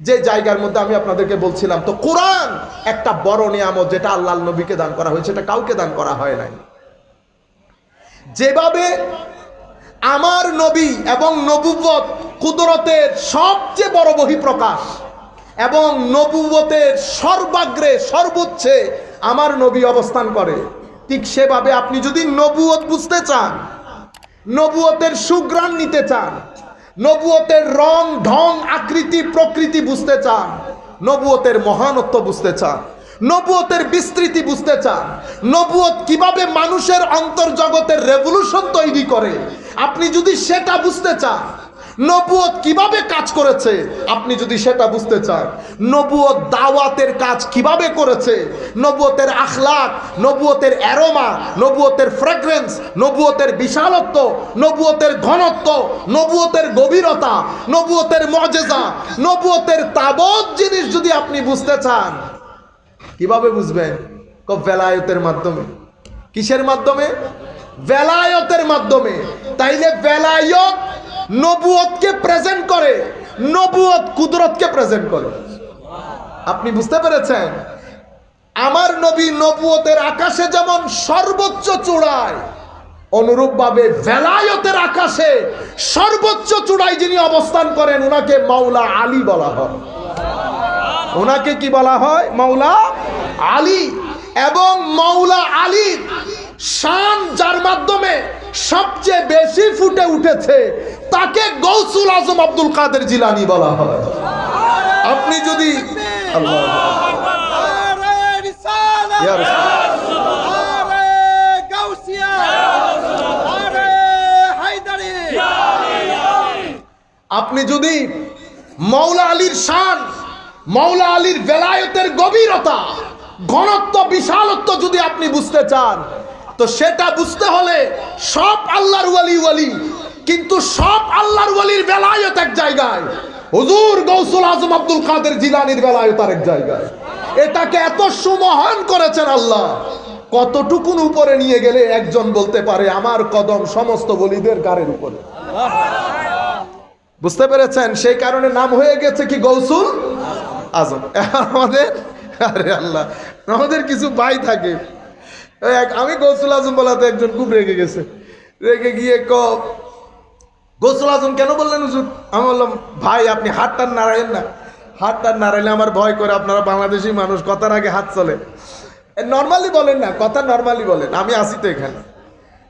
যে জায়গার মধ্যে আমি আপনাদেরকে বলছিলাম, তো কোরআন একটা বড় নিয়ামত, যেটা আল্লাহর নবীকে দান করা হয়েছে, এটা কাউকে দান করা হয় নাই। যেভাবে আমার নবী এবং নবুয়ত কুদরতের সবচেয়ে বড় বহিঃপ্রকাশ এবং নবুয়তের সর্বাগ্রে সর্বোচ্চে আমার নবী অবস্থান করে, ঠিক সেভাবে আপনি যদি নবুয়ত বুঝতে চান, নবুয়তের সুঘ্রাণ নিতে চান, নবুয়তের রং ঢং আকৃতি প্রকৃতি বুঝতে চান, নবুয়তের মহানত্ব বুঝতে চান, নবুয়তের বিস্তৃতি বুঝতে চান, নবুয়ত কিভাবে মানুষের অন্তর্জগতের রেভলিউশন তৈরি করে, আপনি যদি সেটা বুঝতে চান, নবুয়ত কিভাবে কাজ করেছে আপনি যদি সেটা বুঝতে চান, নবুয়ত দাওয়াতের কাজ কিভাবে করেছে, নবুয়তের আখলাক, নবুয়তের অ্যারোমা, নবুয়তের ফ্র্যাগ্রেন্স, নবুয়তের বিশালত্ব, নবুয়তের ঘনত্ব, নবুয়তের গভীরতা, নবুয়তের মুআজিজা, নবুয়তের তাবৎ জিনিস যদি আপনি বুঝতে চান, কিভাবে বুঝবেন? ভেলায়েতের মাধ্যমে। কিসের মাধ্যমে? ভেলায়েতের মাধ্যমে। তাইলে ভেলায়েত নবুয়তকে প্রেজেন্ট করে, নবুয়ত কুদরতকে প্রেজেন্ট করে। আপনি বুঝতে পেরেছেন? আমার নবী নবুয়তের আকাশে যেমন সর্বোচ্চ চূড়ায়, অনুরূপভাবে ভেলায়েতের আকাশে সর্বোচ্চ চূড়ায় যিনি অবস্থান করেন, ওনাকে মাওলা আলী বলা হয়। ওনাকে কি বলা হয়? মাওলা আলী। এবং মাওলা আলীর শান যার মাধ্যমে সবচেয়ে বেশি ফুটে উঠেছে, তাকে গৌসুল আজম আব্দুল কাদের জিলানী বলা হয়। আপনি যদি আপনি যদি মাওলা আলীর শান, মাওলা আলীর ভেলায়েতের গভীরতা, ঘনত্ব, বিশালত্ব যদি আপনি বুঝতে চান, তো সেটা বুঝতে হলে সব আল্লাহর ওয়ালি ওয়ালি, কিন্তু সব আল্লাহর ওয়ালির ভেলায়েত এক জায়গায়, হুজুর গৌসুল আজম আব্দুল কাদের জিলানীর ভেলায়েত আরেক জায়গায়। এটাকে এত সুমহান করেছেন আল্লাহ, কতটুকুন উপরে নিয়ে গেলে একজন বলতে পারে আমার কদম সমস্ত ওলিদের গাড়ির উপরে। বুঝতে পেরেছেন? সেই কারণে নাম হয়ে গেছে কি গৌসুল আজম। আমাদের আরে আল্লাহ, আমাদের কিছু ভাই থাকে, আমি গৌসুল আজম বলাতে একজন খুব রেগে গেছে, রেগে গিয়ে গৌসুল আজম কেন বললেন হুজুর? আমি বললাম ভাই আপনি হাতটা নাড়াইলেন না, হাতটা নাড়াইলে আমার ভয় করে, আপনারা বাংলাদেশি মানুষ, কথার আগে হাত চলে, নর্মালি বলেন না, কথা নর্মালি বলেন, আমি আসি তো এখানে,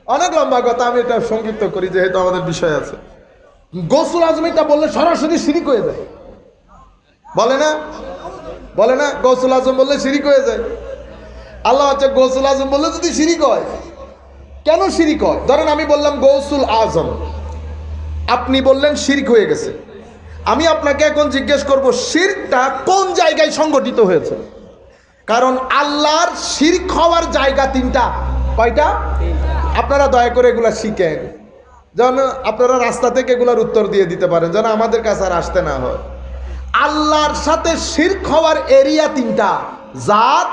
অনেক লম্বা কথা, আমি এটা সংক্ষিপ্ত করি যেহেতু আমাদের বিষয় আছে। গৌসুল আজম এটা বললে সরাসরি শিরিক হয়ে যায়, বলে না? বলে না? গৌসুল আজম বললে শিরিক হয়ে যায়। আল্লাহ হচ্ছে গৌসুল আজম বললে যদি শিরিক হয়, কেন শিরিক হয়? ধরেন আমি বললাম গৌসুল আজম, আপনি বললেন শিরক হয়ে গেছে, আমি আপনাকে এখন জিজ্ঞেস করব শিরকটা কোন জায়গায় সংগঠিত হয়েছে? কারণ আল্লাহর শিরক হওয়ার জায়গা তিনটা। কয়টা? আপনারা দয়া করে এগুলা শিখেন, যেন আপনারা রাস্তা থেকে এগুলার উত্তর দিয়ে দিতে পারেন, যেন আমাদের কাছে আর আসতে না হয়। আল্লাহর সাথে শিরক হওয়ার এরিয়া তিনটা: জাত,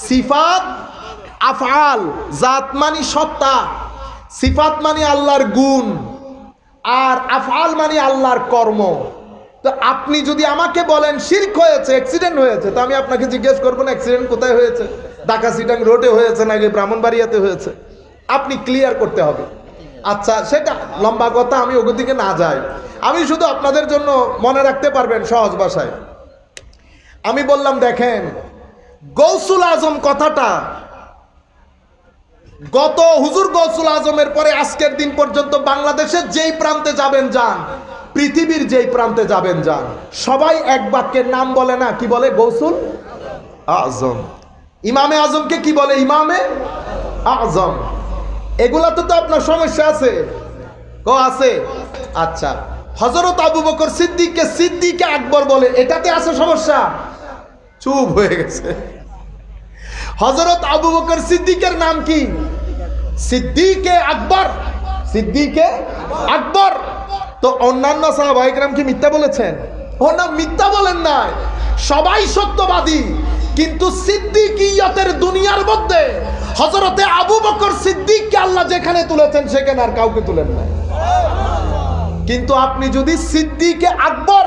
সিফাত, আফআল। জাত মানে সত্তা, সিফাত মানে আল্লাহর গুণ, আর আফআল মানে আল্লাহর কর্ম। তো আপনি যদি আমাকে বলেন শিরক হয়েছে, অ্যাক্সিডেন্ট হয়েছে, তো আমি আপনাকে জিজ্ঞেস করবো না অ্যাক্সিডেন্ট কোথায় হয়েছে, ঢাকা সিটাং রোডে হয়েছে নাকি ব্রাহ্মণবাড়িয়াতে হয়েছে? আপনি ক্লিয়ার করতে হবে। আচ্ছা, সেটা লম্বা কথা, আমি ওদিকে না যাই, আমি শুধু আপনাদের জন্য মনে রাখতে পারবেন সহজ ভাষায়। আমি বললাম দেখেন, গৌসুল আজম কথাটা গত হুজুর গৌসুল আজমের পরে আজকের দিন পর্যন্ত বাংলাদেশের যেই প্রান্তে যাবেন যান, পৃথিবীর যেই প্রান্তে যাবেন যান, সবাই এক বাক্যের নাম বলে না, কি বলে? গৌসুল আজম। ইমামে আজমকে কি বলে? ইমামে আজম। এগুলাতে তো আপনার সমস্যা আছে, আছে? আচ্ছা, হযরত আবু বকর সিদ্দিককে সিদ্দিকে আকবর বলে, এটাতে আছে সমস্যা? চুপ হয়ে গেছে। হযরত আবু বকর সিদ্দিকের নাম কি? সিদ্দিকে আকবর। সিদ্দিকে আকবর। তো অন্যান্য সাহাবায়ে কেরাম কি মিথ্যা বলেছেন? ও না, মিথ্যা বলেন নাই, সবাই সত্যবাদী, কিন্তু সিদ্দিকিয়তের দুনিয়ার মধ্যে হযরতে আবু বকর সিদ্দিককে আল্লাহ যেখানে তুলেছেন সেখানে আর কাউকে তুলেন নাই। কিন্তু আপনি যদি সিদ্দিকে আকবর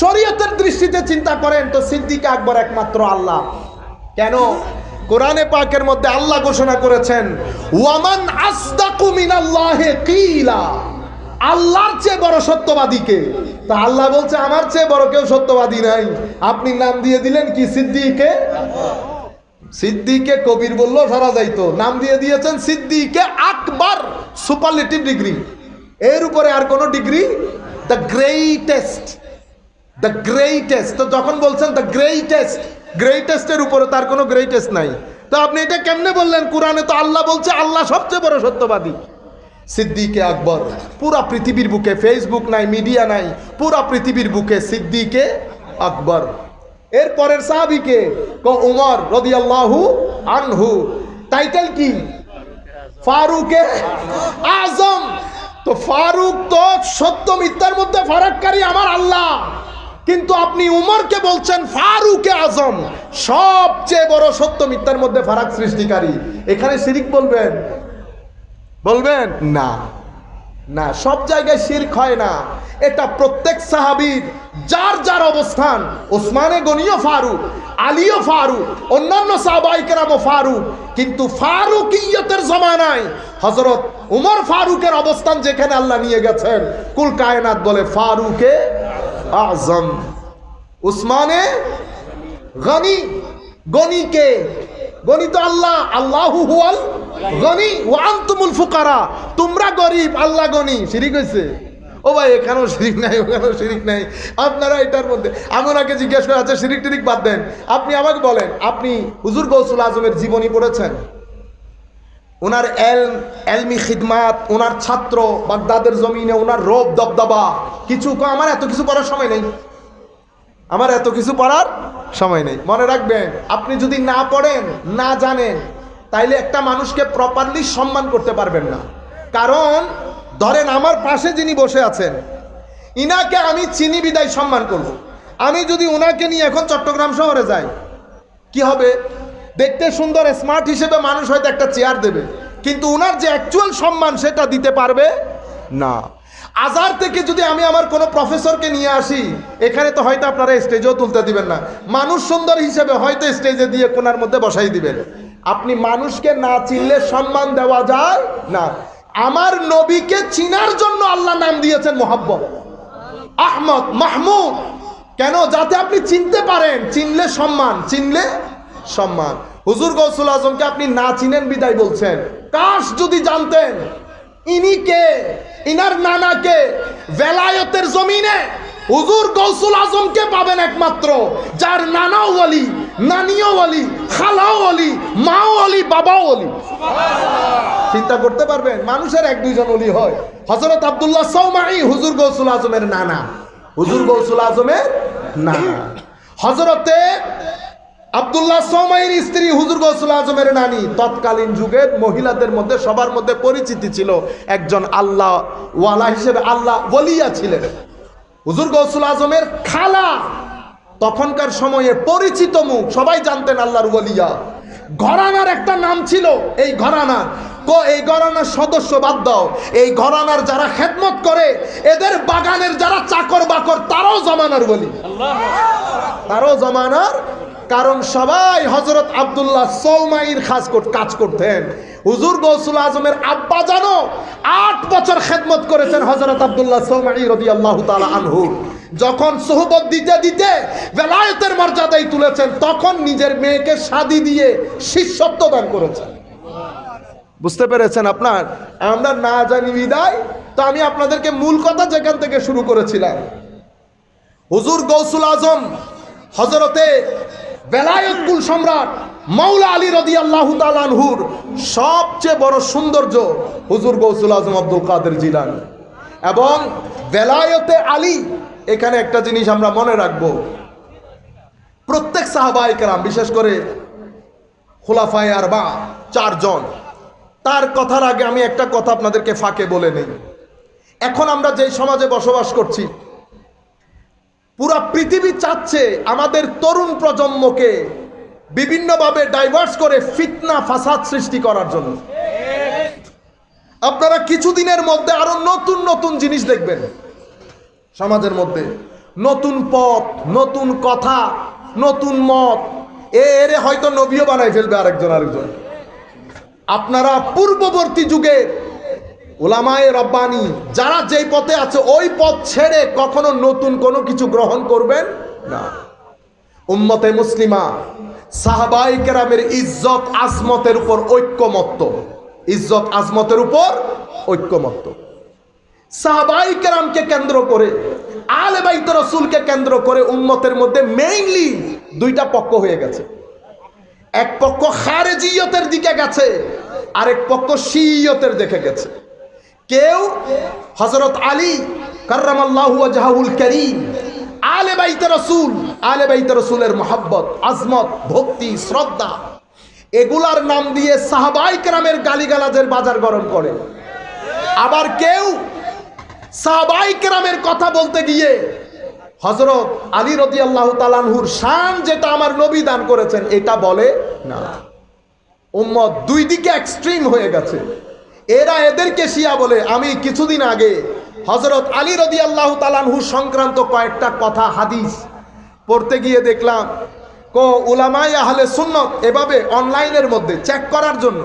শরীয়তের দৃষ্টিতে চিন্তা করেন তো সিদ্দিক আকবর একমাত্র আল্লাহ। কেন? কোরআনে পাকের মধ্যে আল্লাহ ঘোষণা করেছেন ওয়ামান আসদাকু মিনাল্লাহি কিলা, আল্লাহর চেয়ে বড় সত্যবাদী কে? তা আল্লাহ বলছে আমার চেয়ে বড় কেউ সত্যবাদী নাই। আপনি নাম দিয়ে দিলেন কি? সিদ্দিকে। সিদ্দিকে কবির বললো সারা যাইতো, নাম দিয়ে দিয়েছেন সিদ্দিকে আকবর, সুপারলেটিভ ডিগ্রি, এর উপরে আর কোনো degree. The greatest, the greatest. তো যখন বলছেন দ্য গ্রেটেস্ট, গ্রেটেস্টের উপরে তার কোনো গ্রেটেস্ট নাই। তো আপনি এটা কেমনে বললেন? কোরআনে তো আল্লাহ বলছে আল্লাহ সবচেয়ে বড় সত্যবাদী। সিদ্দিকে আকবর, পুরা পৃথিবীর বুকে, ফেসবুক নাই, মিডিয়া নাই, পুরা পৃথিবীর বুকে সিদ্দিকে আকবর। এর পরের সাহাবীকে উমর রাদিয়াল্লাহু আনহু, টাইটেল কি? ফারুকে আজম। তো ফারুক তো সত্য মিথ্যার মধ্যে ফারাককারী আমার আল্লাহ, কিন্তু আপনি উমরকে বলছেন ফারুকে আজম, সবচেয়ে বড় সত্য মিথ্যার মধ্যে ফারাক সৃষ্টিকারী। এখানে শিরক বলবেন? বলবেন না, না, সব জায়গায় শিরক হয় না। এটা প্রত্যেক সাহাবীর যার যার অবস্থান। ওসমানে গনিও ফারুক, আলীও ফারুক, অন্যান্য সাহাবায়ে কেরামও ফারুক, কিন্তু ফারুকিয়তের জমানায় হযরত উমর ফারুকের অবস্থান যেখানে আল্লাহ নিয়ে গেছেন, কুল কায়নাত বলে ফারুকে আজম। উসমানে গনি, গনিকে, গনি তো আল্লাহ, আল্লাহু হুয়াল গনি ওয়া আনতুমুল ফুকারা, তোমরা গরিব, আল্লাহ গনি। শিরিক হইছে? ও ভাই এখানেও শিরিক নাই, ওখানেও শিরিক নাই। আপনারা এটার মধ্যে, আমি ওনাকে জিজ্ঞেস করে আচ্ছা শিরিক টিরিক বাদ দেন, আপনি আমাকে বলেন, আপনি হুজুর গৌসুল আজমের জীবনী পড়েছেন? ওনার এলমি খিদমাত, ওনার ছাত্র, বাগদাদের জমিনে ওনার রব দবদবা, কিছু আমার এত কিছু পড়ার সময় নেই, আমার এত কিছু পড়ার সময় নেই। মনে রাখবেন, আপনি যদি না পড়েন, না জানেন, তাইলে একটা মানুষকে প্রপারলি সম্মান করতে পারবেন না। কারণ ধরেন আমার পাশে যিনি বসে আছেন, ইনাকে আমি চিনি বিদায় সম্মান করব। আমি যদি ওনাকে নিয়ে এখন চট্টগ্রাম শহরে যাই, কি হবে? দেখতে সুন্দর স্মার্ট হিসেবে মানুষ হয়তো একটা চেয়ার দেবে, কিন্তু ওনার যে অ্যাকচুয়াল সম্মান সেটা দিতে পারবে না। আজহার থেকে যদি আমি আমার কোনো প্রফেসরকে নিয়ে আসি, এখানে তো হয়তো আপনারা স্টেজেও তুলতে দিবেন না, মানুষ সুন্দর হিসেবে হয়তো স্টেজে দিয়ে কোনার মধ্যে বসাই দিবেন। আপনি মানুষকে না চিনলে সম্মান দেওয়া যায় না। আমার নবীকে চিনার জন্য আল্লাহ নাম দিয়েছেন মোহাব্বত, আহমদ, মাহমুদ। কেন? যাতে আপনি চিনতে পারেন, চিনলে সম্মান, চিনলে সম্মান। হুজুর গৌসুল আজমকে আপনি না চিনেন বিদায় বলছেন। কাশ যদি জানতেন ইনি কে, ইনার নানাকে, বেলায়েতের জমিনে হুজুর গৌসুল আজমকে পাবেন একমাত্র, যার নানাও ওলি, নানিও ওলি, খালাও ওলি, মাও ওলি, বাবাও ওলি। চিন্তা করতে পারবেন? মানুষের এক দুইজন ওলি হয়। হযরত আব্দুল্লাহ সৌমাই হুজুর গৌসুল আজমের নানা, হুজুর গৌসুল আজমের নানা। হযরতে আব্দুল্লাহ সৌমাইর স্ত্রী হুজুর গৌসুল আজমের নানি। তৎকালীন যুগের মহিলাদের মধ্যে সবার মধ্যে পরিচিতি ছিল একজন আল্লাহ ওয়ালা হিসেবে, আল্লাহ ওলিয়া ছিলেন। হুজুর গৌসুল আজমের খালা, তখনকার সময়ে পরিচিত মুখ, সবাই জানতেন আল্লাহর ওলিয়া। ঘরানার একটা নাম ছিল, এই ঘরানার এই ঘরানার সদস্য বাদ দাও, এই ঘরানার যারা খেদমত করে, এদের বাগানের যারা চাকর বাকর, তারাও জমানার ওলি, তারাও জমানার। কারণ সবাই হযরত আব্দুল্লাহ সৌমাইর কাজ করতেন। হুজুর গৌসুল আজমের আব্বা জানো 8 বছর খেদমত করেছেন হযরত আব্দুল্লাহ সৌমাই রাদিয়াল্লাহু তাআলা আনহু। যখন সোহবত দিতে দিতে বেলায়েতের মর্যাদায় তুলেছেন, তখন নিজের মেয়েকে শাদী দিয়ে শিষ্যত্ব দান করেছেন। বুঝতে পেরেছেন আপনার? আমরা না জানি বিদায়। তো আমি আপনাদেরকে মূল কথা যেখান থেকে শুরু করেছিলাম, হুজুর গৌসুল আজম হযরতে বেলায়েত কুল সম্রাট মাওলা আলী রাদিয়াল্লাহু তাআলা আনহুর সবচেয়ে বড় সৌন্দর্য হুজুর গৌসুল আজম আব্দুল কাদের জিলানী এবং বেলায়েতে আলী। এখানে একটা জিনিস আমরা মনে রাখব, প্রত্যেক সাহাবায়ে কেরাম, বিশেষ করে খুলাফায়ে আরবা 4 জন, তার কথার আগে আমি একটা কথা আপনাদেরকে ফাঁকে বলে নেই। এখন আমরা যে সমাজে বসবাস করছি, পুরা পৃথিবী চাচ্ছে আমাদের তরুণ প্রজন্মকে বিভিন্নভাবে ডাইভার্স করে ফিতনা ফাসাদ সৃষ্টি করার জন্য। আপনারা কিছুদিনের মধ্যে আরো নতুন নতুন জিনিস দেখবেন সমাজের মধ্যে। নতুন পথ, নতুন কথা, নতুন মত, এরে হয়তো নবীও বানাই ফেলবে আরেকজন। আপনারা পূর্ববর্তী যুগের উলামায়ে রব্বানি যারা যেই পথে আছে ওই পথ ছেড়ে কখনো নতুন কোনো কিছু গ্রহণ করবেন না। উম্মতে মুসলিমা সাহাবায়ে কেরামের ইজ্জত আজমতের উপর ঐক্যমত্য, ইজ্জত আজমতের উপর ঐক্যমত্য। সাহাবায়ে কেরামকে কেন্দ্র করে, আলে বাইত রাসূলকে কেন্দ্র করে উম্মতের মধ্যে মেইনলি দুইটা পক্ষ হয়ে গেছে। এক পক্ষ খারেজিয়তের দিকে গেছে, আরেক পক্ষ শিয়তের দিকে গেছে। কেউ হযরত আলী কাররামাল্লাহু ওয়াজহাহুল কারীম, আলে বাইত রাসূল, আলে বাইত রাসূলের মহব্বত, আজমত, ভক্তি, শ্রদ্ধা এগুলার নাম দিয়ে সাহাবায়ে কেরামের গালিগালাজের বাজার গরম করে। আবার কেউ সাহাবায়ে কেরামের কথা বলতে গিয়ে হযরত আলী রাদিয়াল্লাহু তাআলা আনহুর শান যেটা আমার নবী দান করেছেন এটা বলে না। উম্মত দুই দিকে এক্সট্রিম হয়ে গেছে। এরা এদেরকে শিয়া বলে। আমি কিছুদিন আগে হযরত আলী রাদিয়াল্লাহু তাআলা আনহু সংক্রান্ত কয়েকটা কথা হাদিস পড়তে গিয়ে দেখলাম উলামায়ে আহলে সুন্নাত এভাবে অনলাইনের মধ্যে চেক করার জন্য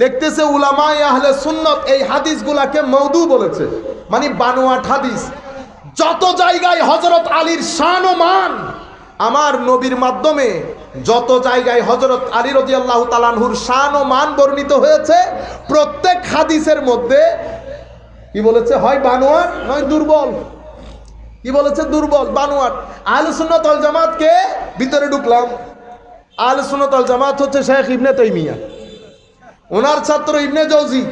লিখতেছে উলামায়ে আহলে সুন্নাত এই হাদিসগুলাকে মওদু বলেছে, মানে বানোয়াট হাদিস। যত জায়গায় হযরত আলীর শান ও মান আমার নবীর মাধ্যমে, যত জায়গায় হযরত আলী রাদিয়াল্লাহু তাআলা আনহুর শান ও মান বর্ণিত হয়েছে প্রত্যেক হাদিসের মধ্যে কি বলেছে? হয় বানোয়াট নয় দুর্বল। কি বলেছে? দুর্বল, বানোয়াট। আহলে সুন্নাত ওয়াল জামাতকে ভিতরে ঢুকলাম। আহলে সুন্নাত ওয়াল জামাত হচ্ছে শেখ ইবনে তাইমিয়া, ওনার ছাত্র ইবনে জৌজি,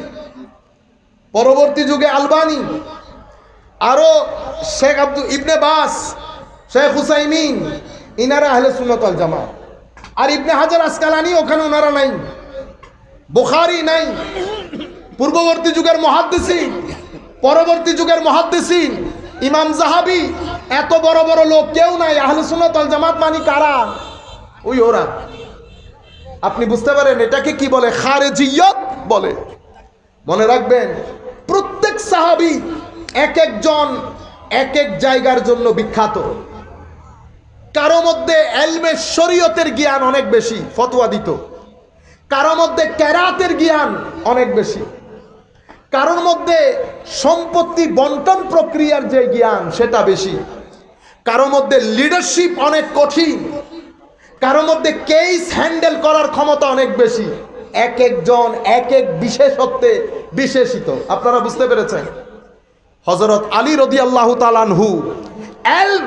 পরবর্তী যুগে আলবানী, আরো শেখ আব্দুল ইবনে বাস, শেখ হুসাইমিন, ইনারা আহলে সুন্নাত ওয়াল জামাত। আর ইবনে হাজার আসকালানি ওখানে ওনারা নাই, বুখারী নাই। পূর্ববর্তী যুগের মুহাদ্দিসিন, পরবর্তী যুগের মুহাদ্দিসিন, ইমাম যাহাবি, এত বড় বড় লোক কেউ নাই। আহলে সুন্নাত ওয়াল জামাত মানে কারা? ওই ওরা। আপনি বুঝতে পারেন এটাকে কি বলে? খারেজিয়ত বলে। মনে রাখবেন প্রত্যেক সাহাবী এক একজন এক এক জায়গার জন্য বিখ্যাত। কারো মধ্যে ইলমে শরীয়তের জ্ঞান অনেক বেশি, ফতোয়া দিত। কারো মধ্যে কেরাতের জ্ঞান অনেক বেশি। কারোর মধ্যে সম্পত্তি বন্টন প্রক্রিয়ার যে জ্ঞান সেটা বেশি। কারো মধ্যে লিডারশিপ অনেক কঠিন। কারো মধ্যে কেস হ্যান্ডেল করার ক্ষমতা অনেক বেশি। এক একজন এক এক বিশেষত্বে বিশেষিত। আপনারা বুঝতে পেরেছেন? হযরত আলী রাদিয়াল্লাহু তাআলা আনহু ইলম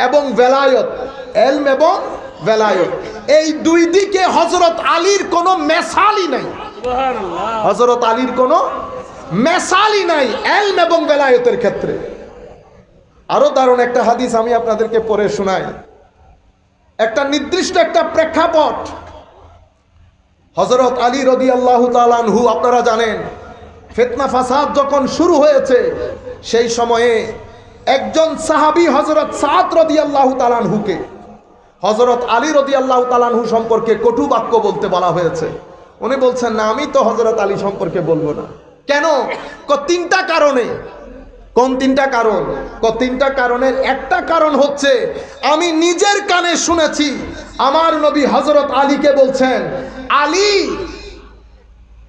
এবং ভেলায়ত, ইলম এবং ভেলায়ত এই দুই দিকে হযরত আলীর কোনো মেসালই নাই। সুবহানাল্লাহ। হযরত আলীর কোনো মেসালই নাই ইলম এবং ভেলায়তের ক্ষেত্রে। আরো দারুণ একটা হাদিস আমি আপনাদেরকে পড়ে শোনাই। একটা নির্দিষ্ট একটা প্রেক্ষাপট, হযরত আলী রাদিয়াল্লাহু তাআলা আনহু, আপনারা জানেন ফিতনা ফাসাদ যখন শুরু হয়েছে সেই সময়ে একজন সাহাবী হযরত সাদ রাদিয়াল্লাহু তাআলা আনহুকে হযরত আলী রাদিয়াল্লাহু তাআলা আনহু সম্পর্কে কটু বাক্য বলতে বলা হয়েছে। উনি বলছেন, না, আমি তো হযরত আলী সম্পর্কে বলবো না। কেন? তিনটা কারণে। কোন তিনটা কারণ? তিনটা কারণের একটা কারণ হচ্ছে আমি নিজের কানে শুনেছি আমার নবী হযরত আলীকে বলছেন, আলী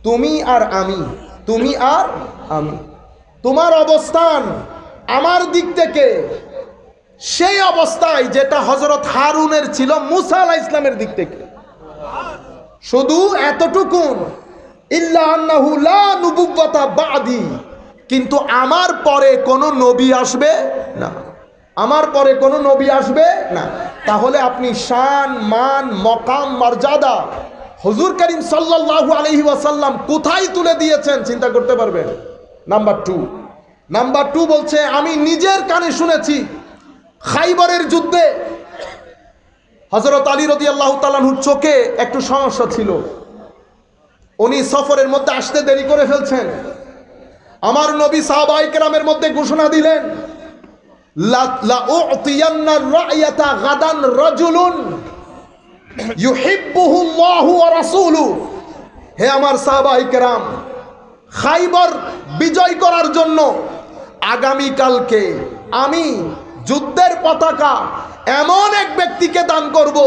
তুমি আর আমি, তুমি আর আমি, তোমার অবস্থান আমার দিক থেকে সেই অবস্থায় যেটা হযরত হারুনের ছিল মুসা আলাইহিস সালামের দিক থেকে। শুধু এতটুকু, ইল্লা আন্নাহু লা নুবুওয়াতা বাদি, কিন্তু আমার পরে কোনো নবী আসবে না, আমার পরে কোনো নবী আসবে না। তাহলে আপনি শান, মান, মকাম, মর্যাদা হুজুর করিম সাল্লাল্লাহু আলাইহি ওয়াসাল্লাম কোথায় তুলে দিয়েছেন চিন্তা করতে পারবেন। নাম্বার টু বলছে, আমি নিজের কানে শুনেছি খাইবরের যুদ্ধে হযরত আলী রাদিয়াল্লাহু তাআলা আনহুর চোখে একটু সমস্যা ছিল। উনি সফরের মধ্যে আসতে দেরি করে ফেলছেন। আমার নবী সাহাবায়ে কেরামের মধ্যে ঘোষণা দিলেন, লা উতিয়ান্না রায়াতা গাদান রাজুলুন ইউহিব্বুহুল্লাহু ওয়া রাসূলুহু। হে আমার সাহাবায়ে কেরাম, খাইবর বিজয় করার জন্য আগামী কালকে আমি যুদ্ধের পতাকা এমন এক ব্যক্তিকে দান করব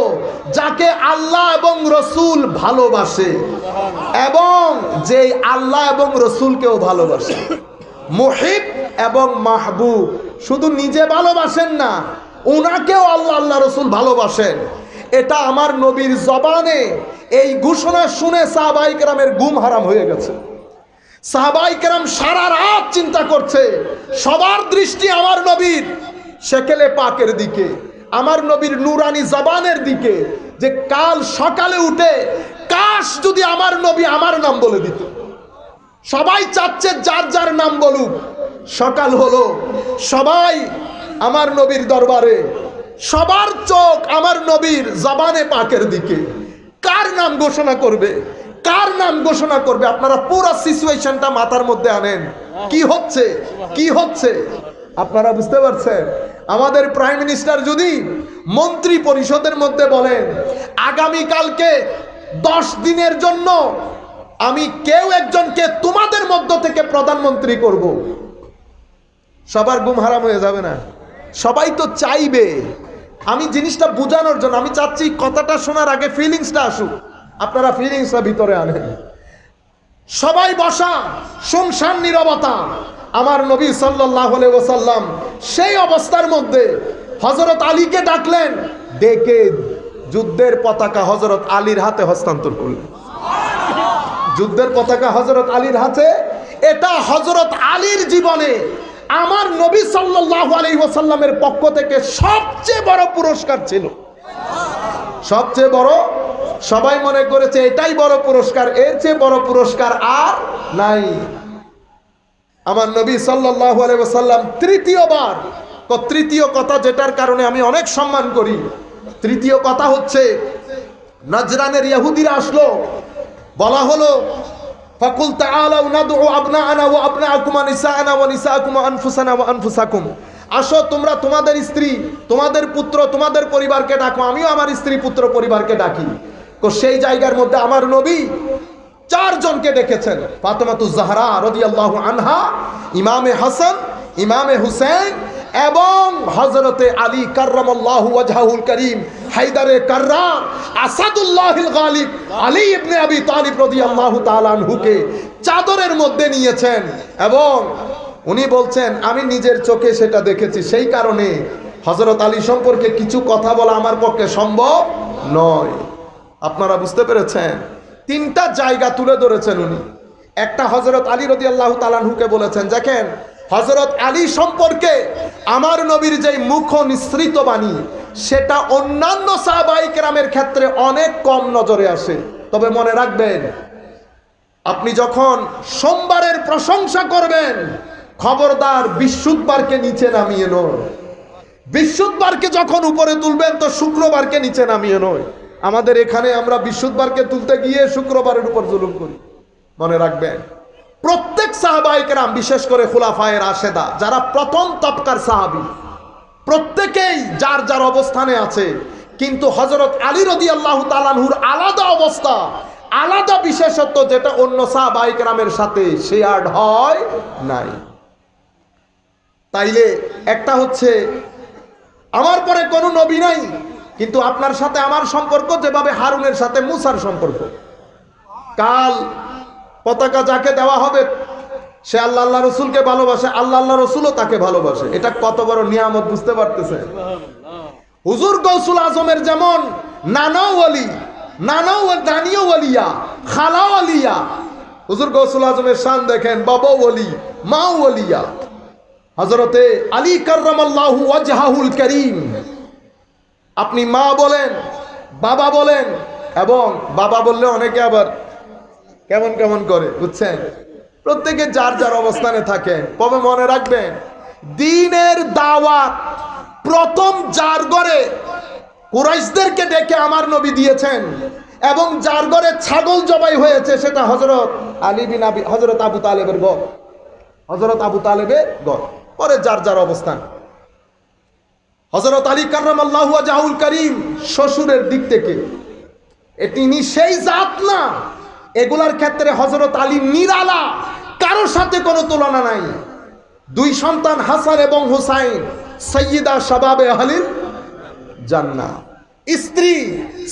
যাকে আল্লাহ এবং রসুল ভালোবাসে এবং যে আল্লাহ এবং রসুলকেও ভালোবাসে। মুহিব এবং মাহবুব, শুধু নিজে ভালোবাসেন না, ওনাকেও আল্লাহ আল্লাহ রসুল ভালোবাসেন। এটা আমার নবীর জবানে এই ঘোষণা শুনে সাহাবায়ে কেরামের ঘুম হারাম হয়ে গেছে। সাহাবায়ে কেরাম সারা রাত চিন্তা করছে, সবার দৃষ্টি আমার নবীর শেকেলে পাকের দিকে, আমার নবীর নুরানি জবানের দিকে, যে কাল সকালে উঠে কাশ যদি আমার নবী আমার নাম বলে দিত। সবাই চাচ্ছে যার যার নাম বলুক। সকাল হলো, সবাই আমার নবীর দরবারে, সবার চোখ আমার নবীর জবানে পাকের দিকে। কার নাম ঘোষণা করবে, কার নাম ঘোষণা করবে? আপনারা পুরো সিচুয়েশনটা মাথার মধ্যে আনেন, কি হচ্ছে কি হচ্ছে আপনারা বুঝতে পারছেন? আমাদের প্রাইম মিনিস্টার যদি মন্ত্রী পরিষদের মধ্যে বলেন আগামী কালকে 10 দিনের জন্য আমি কেউ একজনকে তোমাদের মধ্য থেকে প্রধানমন্ত্রী করব, সবার ঘুম হারাম হয়ে যাবে না? সবাই তো চাইবে। আমি জিনিসটা বোঝানোর জন্য আমি চাচ্ছি কথাটা শোনার আগে ফিলিংসটা আসুক, আপনারা ফিলিংসটা ভিতরে আনেন। সবাই বসা, শুনশান নীরবতা। আমার নবী সাল্লাল্লাহু আলাইহি ওয়াসাল্লাম সেই অবস্থার মধ্যে হযরত আলীকে ডাকলেন, ডেকে যুদ্ধের পতাকা হযরত আলীর হাতে হস্তান্তর করলেন। যুদ্ধের পতাকা হযরত আলীর হাতে, এটা হযরত আলীর জীবনে আমার নবী সাল্লাল্লাহু আলাইহি ওয়াসাল্লামের পক্ষ থেকে সবচেয়ে বড় পুরস্কার ছিল। সবচেয়ে বড়, সবাই মনে করেছে এটাই বড় পুরস্কার, এর চেয়ে বড় পুরস্কার আর নাই। আমার নবী সাল্লাল্লাহু আলাইহি ওয়াসাল্লাম তৃতীয়বার, তৃতীয় কথা যেটার কারণে আমি অনেক সম্মান করি, তৃতীয় কথা হচ্ছে নাজরানের ইহুদিরা আসলো, বলা হলো ফাকুল তাআলাউ নাদউ আবনাআনা ওয়া আবনাআকুম ওয়া নিসাআনা ওয়া নিসাআকুম ওয়া আনফুসানা ওয়া আনফুসাকুম। আসো তোমরা তোমাদের স্ত্রী, তোমাদের পুত্র, তোমাদের পরিবারকে ডাকো, আমিও আমার স্ত্রী পুত্র পরিবারকে ডাকি। তো সেই জায়গার মধ্যে আমার নবী 4 জনকে ডেকেছেন, ফাতেমাতুজ জাহরা রাদিয়াল্লাহু আনহা, ইমামে হাসান, ইমামে হুসেন এবং হযরতে আলী কাররামাল্লাহু ওয়াজহাহুল করিম, হায়দারে কাররাম, আসাদুল্লাহিল গালিব আলী ইবনে আবি তালিব রাদিয়াল্লাহু তাআলা আনহুকে চাদরের মধ্যে নিয়েছেন এবং উনি বলছেন আমি নিজের চোখে সেটা দেখেছি, সেই কারণে হযরত আলী সম্পর্কে কিছু কথা বলা আমার পক্ষে সম্ভব নয়। আপনারা বুঝতে পেরেছেন? 3টা জায়গা তুলে ধরেছেন উনি। একটা হযরত আলী রাদিয়াল্লাহু তাআলা আনহুকে বলেছেন, দেখেন হযরত আলী সম্পর্কে আমার নবীর যেই মুখ নিঃসৃত বাণী, সেটা অন্যান্য সাহাবায়ে কেরামের ক্ষেত্রে অনেক কম নজরে আসে। তবে মনে রাখবেন, আপনি যখন সোমবারের প্রশংসা করবেন, খবরদার বৃহস্পতিবারকে নিচে নামিয়ে নয়। বৃহস্পতিবারকে যখন উপরে তুলবেন তো শুক্রবারকে নিচে নামিয়ে নয়। আমাদের এখানে আমরা বৃহস্পতিবারকে তুলতে গিয়ে শুক্রবারের উপর জুলুম করি। মনে রাখবেন, প্রত্যেক সাহাবায়ে কেরাম, বিশেষ করে খুলাফায়ে রাশেদা যারা প্রথম তবকার সাহাবী, প্রত্যেকেই যার যার অবস্থানে আছে, কিন্তু হযরত আলী রাদিয়াল্লাহু তাআলা আনহুর আলাদা অবস্থা, আলাদা বিশেষত্ব, যেটা অন্য সাহাবায়ে কেরামের সাথে শেয়ার্ড হয় নাই। তাইলে একটা হচ্ছে আমার পরে কোনো নবী নাই, কিন্তু আপনার সাথে আমার সম্পর্ক যেভাবে হারুনের সাথে মুসার সম্পর্ক। কাল পতাকা যাকে দেওয়া হবে সে আল্লাহ আল্লাহ রসুলকে ভালোবাসে, আল্লাহ আল্লাহ রসুলও তাকে ভালোবাসে। এটা কত বড় নিয়ামত, বুঝতে পারতেছেন? হুজুর গৌসুল আজমের যেমন নানাও ওয়ালি, নানিও ওয়ালিয়া, খালাও ওয়ালিয়া। হুজুর গৌসুল আজমের শান দেখেন, বাবা ওয়ালি, মা ওয়ালিয়া। হযরতে আলী কাররামাল্লাহু ওয়াজহাহুল করিম, আপনি মা বলেন, বাবা বলেন, এবং বাবা বললে অনেকে আবার কেমন কেমন করে, বুঝছেন? প্রত্যেকে যার যার অবস্থানে থাকেন। তবে মনে রাখবেন, দ্বীনের দাওয়াত প্রথম যার ঘরে কুরাইশদেরকে ডেকে আমার নবী দিয়েছেন, এবং যার ঘরে ছাগল জবাই হয়েছে সেটা হযরত আলী বিন আবি, হযরত আবু তালেবের ঘর, হযরত আবু তালেবের ঘর। পরে যার যার অবস্থান। হযরত আলী কাররামাল্লাহু ওয়াজহাহুল করিম শ্বশুরের দিক থেকে তিনি সেই জাত না, এগুলার ক্ষেত্রে হযরত আলী নিরালা, কারোর সাথে কোনো তুলনা নাই। 2 সন্তান হাসান এবং হুসাইন, সাইয়্যিদা শাবাবে আহলিল জান্নাহ, স্ত্রী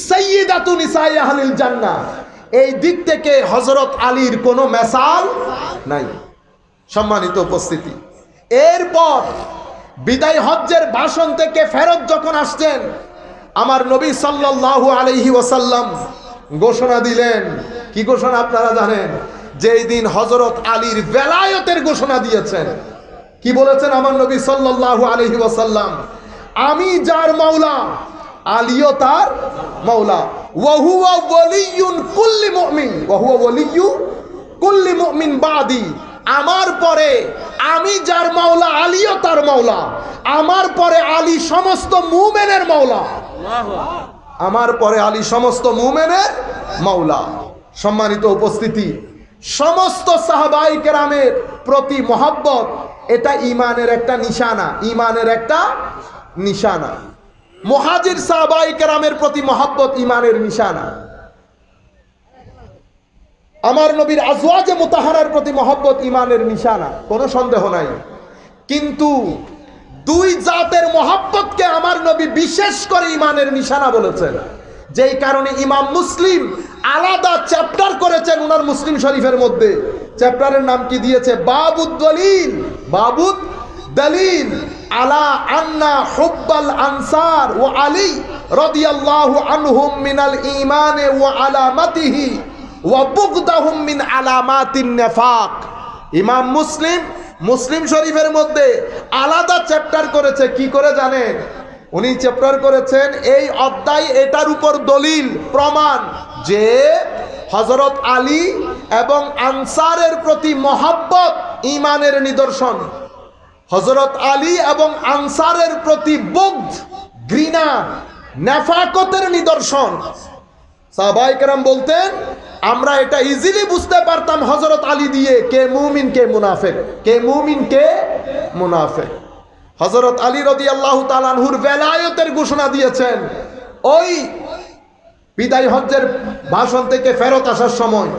সাইয়্যিদাতু নিসাই আহলিল জান্নাহ। এই দিক থেকে হযরত আলীর কোনো মেসাল নাই। সম্মানিত উপস্থিতি, এরপর বিদায় হজ্জের ভাষণ থেকে ফেরত যখন আসছেন, আমার নবী সাল্লাল্লাহু আলাইহি ওয়াসাল্লাম ঘোষণা দিলেন। কি ঘোষণা আপনারা জানেন? যেই দিন হযরত আলীর বেলায়েতের ঘোষণা দিয়েছেন। কি বলেছেন আমার নবী সাল্লাল্লাহু আলাইহি ওয়াসাল্লাম? আমি যার মাওলা, আলীও তার মাওলা। ওয়া হুয়া ওয়ালিয়ুন কুল্লি মুমিন, ওয়া হুয়া ওয়ালিয়্যু কুল্লি মুমিন বাদি। আমার পরে আমি যার মাওলা, আলীও তার মাওলা। আমার পরে আলী সমস্ত মুমিনের মাওলা। আমার পরে আলী সমস্ত মুমিনের মাওলা। সম্মানিত উপস্থিতি, সমস্ত সাহাবায়ে কেরামের প্রতি মহব্বত, এটা ঈমানের একটা নিশানা। ঈমানের একটা নিশানা। মুহাজির সাহাবায়ে কেরামের প্রতি মহব্বত ঈমানের নিশানা। আমার নবীর আজওয়াজে মুতাহারার প্রতি মহব্বত ঈমানের নিশানা, কোনো সন্দেহ নাই। কিন্তু দুই জাতের মহব্বতকে আমার নবী বিশেষ করে ঈমানের নিশানা বলেছেন। যেই কারণে ইমাম মুসলিম আলাদা চ্যাপ্টার করেছেন উনার মুসলিম শরীফের মধ্যে। চ্যাপ্টারের নাম কি দিয়েছে? বাবুদ দলিল, বাবুদ দলিল আলা আন্না হুব্বাল আনসার ওয়া আলী রাদিয়াল্লাহু আনহুম মিনাল ঈমান ওয়া আলামাতিহি ওয়া বুগদাহুম মিন আলামাতিন নিফাক। ইমাম মুসলিম মুসলিম শরীফের মধ্যে আলাদা চ্যাপ্টার করেছে। কি করে জানেন? উনি চ্যাপ্টার করেছেন এই অধ্যায় এটার উপর দলিল প্রমাণ যে হযরত আলী এবং আনসারের প্রতি মহব্বত ঈমানের নিদর্শন। হযরত আলী এবং আনসারের প্রতি বুগদ, ঘৃণা, নেফাকতের নিদর্শন। সাহাবায়ে কেরাম বলতেন আমরা এটা ইজিলি বুঝতে পারতাম হযরত আলী দিয়ে কে মুমিন কে মুনাফিক, কে মুমিন কে মুনাফিক। হযরত আলী রাদিয়াল্লাহু তাআলা আনহুর বেলায়েতের ঘোষণা দিয়েছেন ওই বিদায় হজ্জের ভাষণ থেকে ফেরত আসার সময়।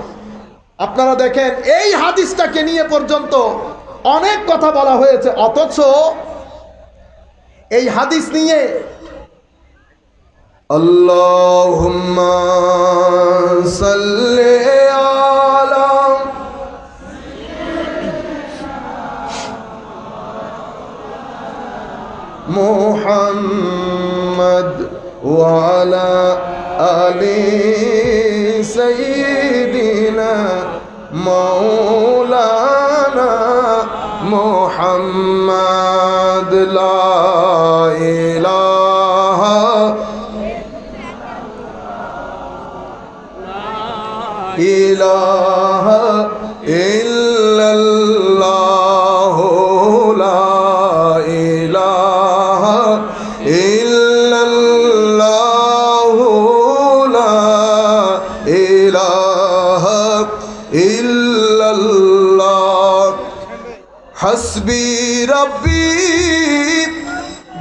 আপনারা দেখেন এই হাদিসটাকে নিয়ে পর্যন্ত অনেক কথা বলা হয়েছে, অথচ এই হাদিস নিয়ে আল্লাহুম্মা সাল্লি আলা মুহাম্মদ ওয়া আলা আলি সাইয়্যিদিনা মাওলানা মুহাম্মদ লা ইলাহা ইলাহা ইল্লাল্লাহ লা ইলাহা ইল্লাল্লাহ লা ইলাহা ইল্লাল্লাহ হাসবি রাব্বি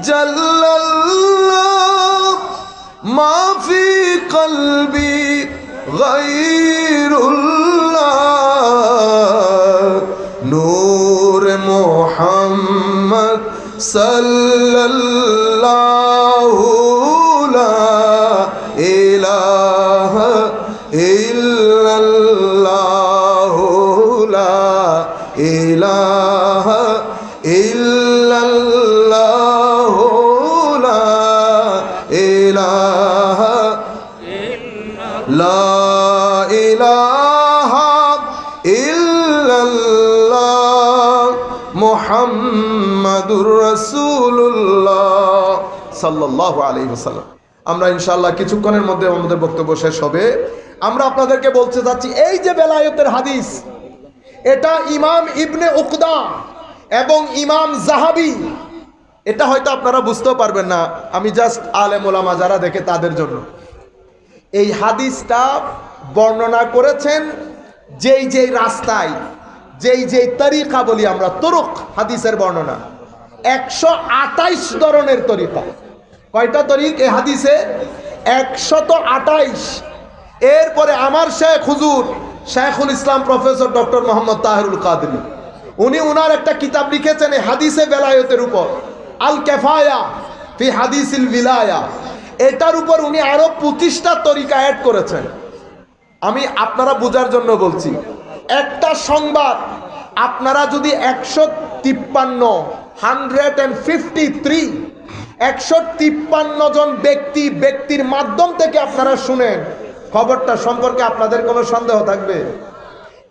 জাল্লাল্লাহ মা ফি কলবি গায়রুল্লাহ নূর মুহাম্মদ সাল্লাল্লাহু লা ইলাহা ইল্লাল্লাহ লা ইলাহা ইল্লাল্লাহ লা ইলাহা লা ইলাহা ইল্লাল্লাহ মুহাম্মাদুর রাসূলুল্লাহ সাল্লাল্লাহু আলাইহি ওয়াসাল্লাম। আমরা ইনশাআল্লাহ কিছুক্ষণের মধ্যে আমাদের বক্তব্য শেষ হবে। আমরা আপনাদেরকে বলতে যাচ্ছি এই যে বেলায়েতের হাদিস, এটা ইমাম ইবনে উকদা এবং ইমাম যাহাবী, এটা হয়তো আপনারা বুঝতেও পারবেন না, আমি জাস্ট আলেম ওলামা যারা দেখে তাদের জন্য এই হাদিসটা বর্ণনা করেছেন যেই যেই রাস্তায়, যেই যেই তরিকা বলি আমরা, তুরুক হাদিসের বর্ণনা 128 ধরনের তরিকা। কয়টা তরিক এই হাদিসে? 128। এরপরে আমার শেখ হুজুর শেখুল ইসলাম প্রফেসর ডক্টর মোহাম্মদ তাহেরুল কাদরি, উনি ওনার একটা কিতাব লিখেছেন এই হাদিসে বেলায়েতের উপর। আল কেফায়া ফি হাদিসিল ভিলায়া, এটার উপর উনি আরো 25টা তরিকা অ্যাড করেছেন। আমি আপনারা বোঝার জন্য বলছি, একটা সংবাদ আপনারা যদি 153 জন ব্যক্তির মাধ্যম থেকে আপনারা শুনেন, খবরটা সম্পর্কে আপনাদের কোনো সন্দেহ থাকবে?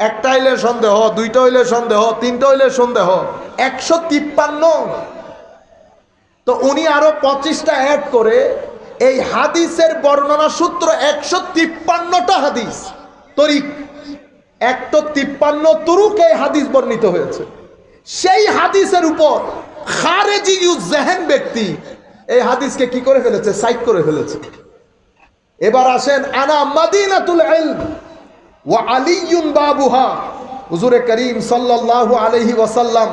একটা হইলে সন্দেহ, দুইটা হইলে সন্দেহ, তিনটা হইলে সন্দেহ, 153। তো উনি আরো 25টা অ্যাড করে এই হাদিসের বর্ণনা সূত্র 153টা হাদিস তরিক, 153 তুরুকে হাদিস বর্ণিত হয়েছে। সেই হাদিসের উপর খারেজি জেহেন ব্যক্তি এই হাদিসকে কি করে ফেলেছে? সাইড করে ফেলেছে। এবার আসেন, আনা মাদিনাতুল ইলম ওয়া আলিয়ুন বাবুহা। হুজুরে করিম সাল্লাল্লাহু আলাইহি ওয়াসাল্লাম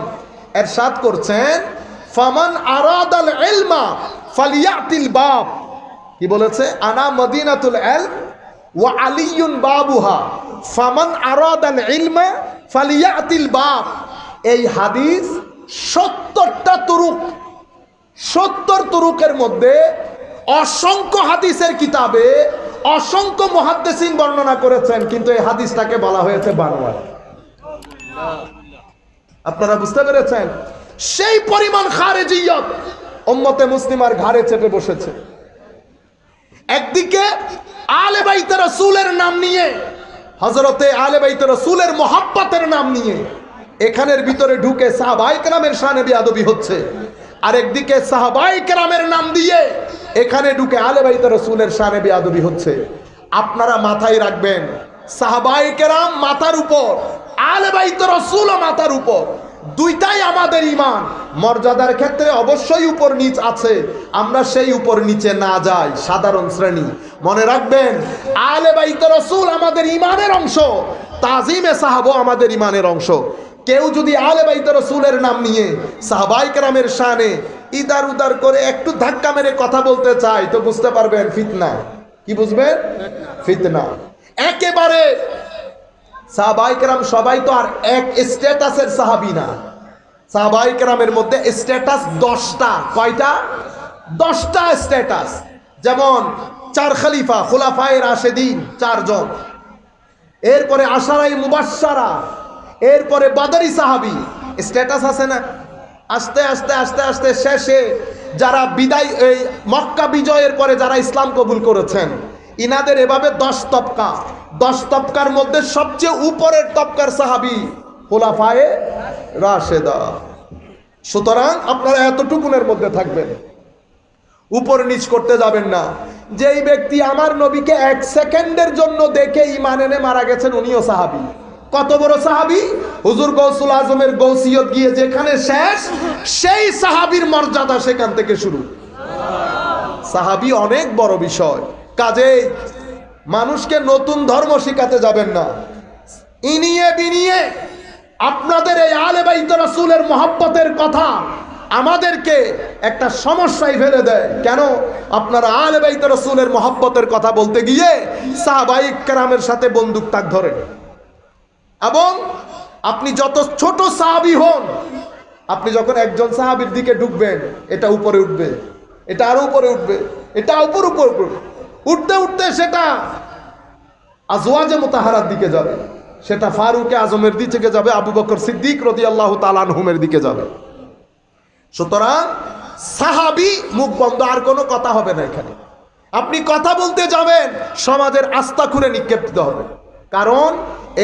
ইরশাদ করছেন, ফামান আরাদাল ইলমা ফালিয়াতিল বাব। কি বলেছে? আনা মাদিনাতুল ইলম ওয়া আলিয়ুন বাবুহা ফামান আরাদাল ইলমা ফালিয়াতিল বাব। এই হাদিস 70টা তুরুক, 70 তুরুকের মধ্যে অসংখ্য হাদিসের কিতাবে অসংখ্য মুহাদ্দিসিন বর্ণনা করেছেন, কিন্তু এই হাদিসটাকে বলা হয়েছে বানোয়াট। আপনারা বুঝতে পেরেছেন? সেই পরিমাণ খারেজিয়ত উম্মতে মুসলিমার ঘাড়ে চেপে বসেছে। একদিকে আলে বাইতে রাসূলের নাম নিয়ে, হযরতে আলে বাইতে রাসূলের মুহাব্বতের নাম নিয়ে এখানের ভিতরে ঢুকে সাহাবায়ে কেরামের শানে বেয়াদবি হচ্ছে, আর একদিকে সাহাবায়ে কেরামের নাম দিয়ে এখানে ঢুকে আলে বাইতে রাসূলের শানে বেয়াদবি হচ্ছে। আপনারা মাথায় রাখবেন, সাহাবায়ে কেরাম মাথার উপর, আলে বাইতে রাসূলও মাথার উপর, দুইটাই আমাদের ঈমান। মর্যাদার ক্ষেত্রে অবশ্যই উপর নিচ আছে, আমরা সেই উপর নিচে না যাই, সাধারণ শ্রেণী। মনে রাখবেন, আলে বাইতে রাসূল আমাদের ঈমানের অংশ, তাজিমে সাহাবা আমাদের ঈমানের অংশ। কেউ যদি আলে বাইতে রাসূলের নাম নিয়ে সাহাবায়ে কেরামের শানে ইদার উদার করে একটু ধাক্কা মেরে কথা বলতে চায়, তো বুঝতে পারবেন ফিতনা। কি বুঝবেন? ফিতনা। একেবারে সাহাবায়ে কেরাম সবাই তো আর এক স্ট্যাটাসের সাহাবী না। সাহাবায়ে কেরামের মধ্যে স্ট্যাটাস 10টা। কয়টা? 10টা স্ট্যাটাস। যেমন 4 খলিফা, খুলাফায়ে রাশেদিন 4 জন, এরপরে আশারায়ে মুবাশশারা, এরপরে বাদরি সাহাবী, স্ট্যাটাস আছে না? আস্তে আস্তে আস্তে আস্তে শেষে যারা বিদায়, এই মক্কা বিজয়ের পরে যারা ইসলাম কবুল করেছেন, ইনাদের এভাবে 10 তবকা। 10 তবকার মধ্যে সবচেয়ে উপরের তবকার সাহাবী খুলাফায়ে রাশেদা। সুতরাং আপনারা এতটুকুনের মধ্যে থাকবেন, উপর নিচ করতে যাবেন না। যেই ব্যক্তি আমার নবীকে 1 সেকেন্ডের জন্য দেখে ঈমান এনে মারা গেছেন, উনিও সাহাবী। কত বড় সাহাবী! হুজুর গৌসুল আজমের গৌসিয়ত গিয়ে যেখানে শেষ, সেই সাহাবীর মর্যাদা সেখান থেকে শুরু। সাহাবী অনেক বড় বিষয়। কাজেই মানুষকে নতুন ধর্ম শিখাতে যাবেন না। ইনিয়ে বিনিয়ে আপনাদের এই আলে বাইতে রাসূলের মহব্বতের কথা আমাদেরকে একটা সমস্যায় ফেলে দেয়। কেন? আপনারা আলে বাইতে রাসূলের মহব্বতের কথা বলতে গিয়ে সাহাবায়ে কেরামের সাথে বন্দুক তাক ধরেন। এবং আপনি যত ছোট সাহাবী হন, আপনি যখন একজন সাহাবীর দিকে ঢুকবেন, এটা উপরে উঠবে, এটা আরো উপরে উঠবে, এটা উপর উপর উঠতে উঠতে সেটা আজওয়াজে মুতাহারার দিকে যাবে, সেটা ফারুকে আজমের দিকে যাবে, আবু বকর সিদ্দিক রাদিয়াল্লাহু তাআলা আনহুমের দিকে যাবে। সুতরাং সাহাবী মুখ বন্ধ, আর কোনো কথা হবে না এখানে। আপনি কথা বলতে যাবেন, সমাজের আস্থা খুলে নিক্ষেপ দিতে হবে। কারণ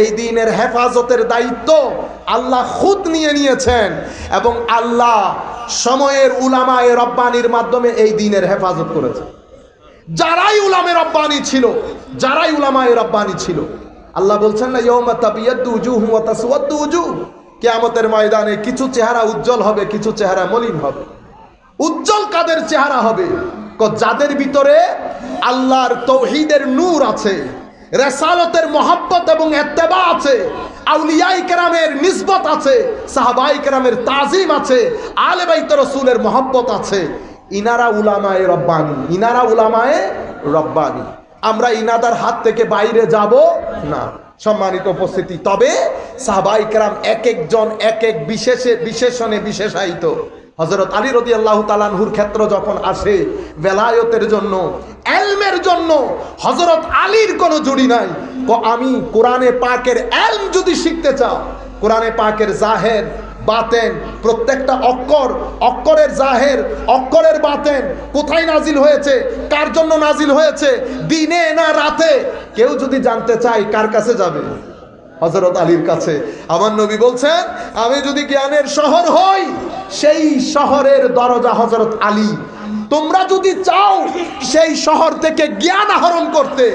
এই দ্বীনের হেফাজতের দায়িত্ব আল্লাহ খুদ নিয়েছেন, এবং আল্লাহ সময়ের উলামায়ে রব্বানির মাধ্যমে এই দ্বীনের হেফাজত করেছে। যারাই উলামায়ে রব্বানি ছিল, যারাই উলামায়ে রব্বানি ছিল, আল্লাহ বলছেন না, ইয়াউমা তাবিয়াদ্দু উজুহুম ওয়া তাসওয়াদ্দু উজুহ, কিয়ামতের ময়দানে কিছু চেহারা উজ্জ্বল হবে, কিছু চেহারা মলিন হবে। উজ্জ্বল কাদের চেহারা হবে? যাদের ভিতরে আল্লাহর তাওহীদের নূর আছে, রিসালাতের মহব্বত এবং ইত্তেবা আছে, আউলিয়ায়ে কেরামের নিসবত আছে, সাহাবায়ে কেরামের তাজিম আছে, আলে বাইতে রাসূলের মহব্বত আছে। ইনারা উলামায়ে রব্বানি, ইনারা উলামায়ে রব্বানি। আমরা ইনাদার হাত থেকে বাইরে যাব না। সম্মানিত উপস্থিতি, তবে সাহাবায়ে কেরাম এক একজন এক এক বিশেষণে বিশেষায়িত। হযরত আলী রাদিয়াল্লাহু তাআলা আনহুর ক্ষেত্র যখন আসে বেলায়েতের জন্য, ইলমের জন্য, হযরত আলীর কোনো জুড়ি নাই। আমি কোরআনে পাকের ইলম যদি শিখতে চাও, কোরআনে পাকের জাহের বাতেন, প্রত্যেকটা অক্ষর, অক্ষরের জাহের, অক্ষরের বাতেন, কোথায় নাজিল হয়েছে, কার জন্য নাজিল হয়েছে, দিনে না রাতে, কেউ যদি জানতে চায় কার কাছে যাবে? হযরত আলীর কাছে। আমার নবী বলছেন, আমি যদি জ্ঞানের শহর হই, সেই শহরের দরজা হযরত আলী। তোমরা যদি চাও সেই শহর থেকে জ্ঞান আহরণ করতে,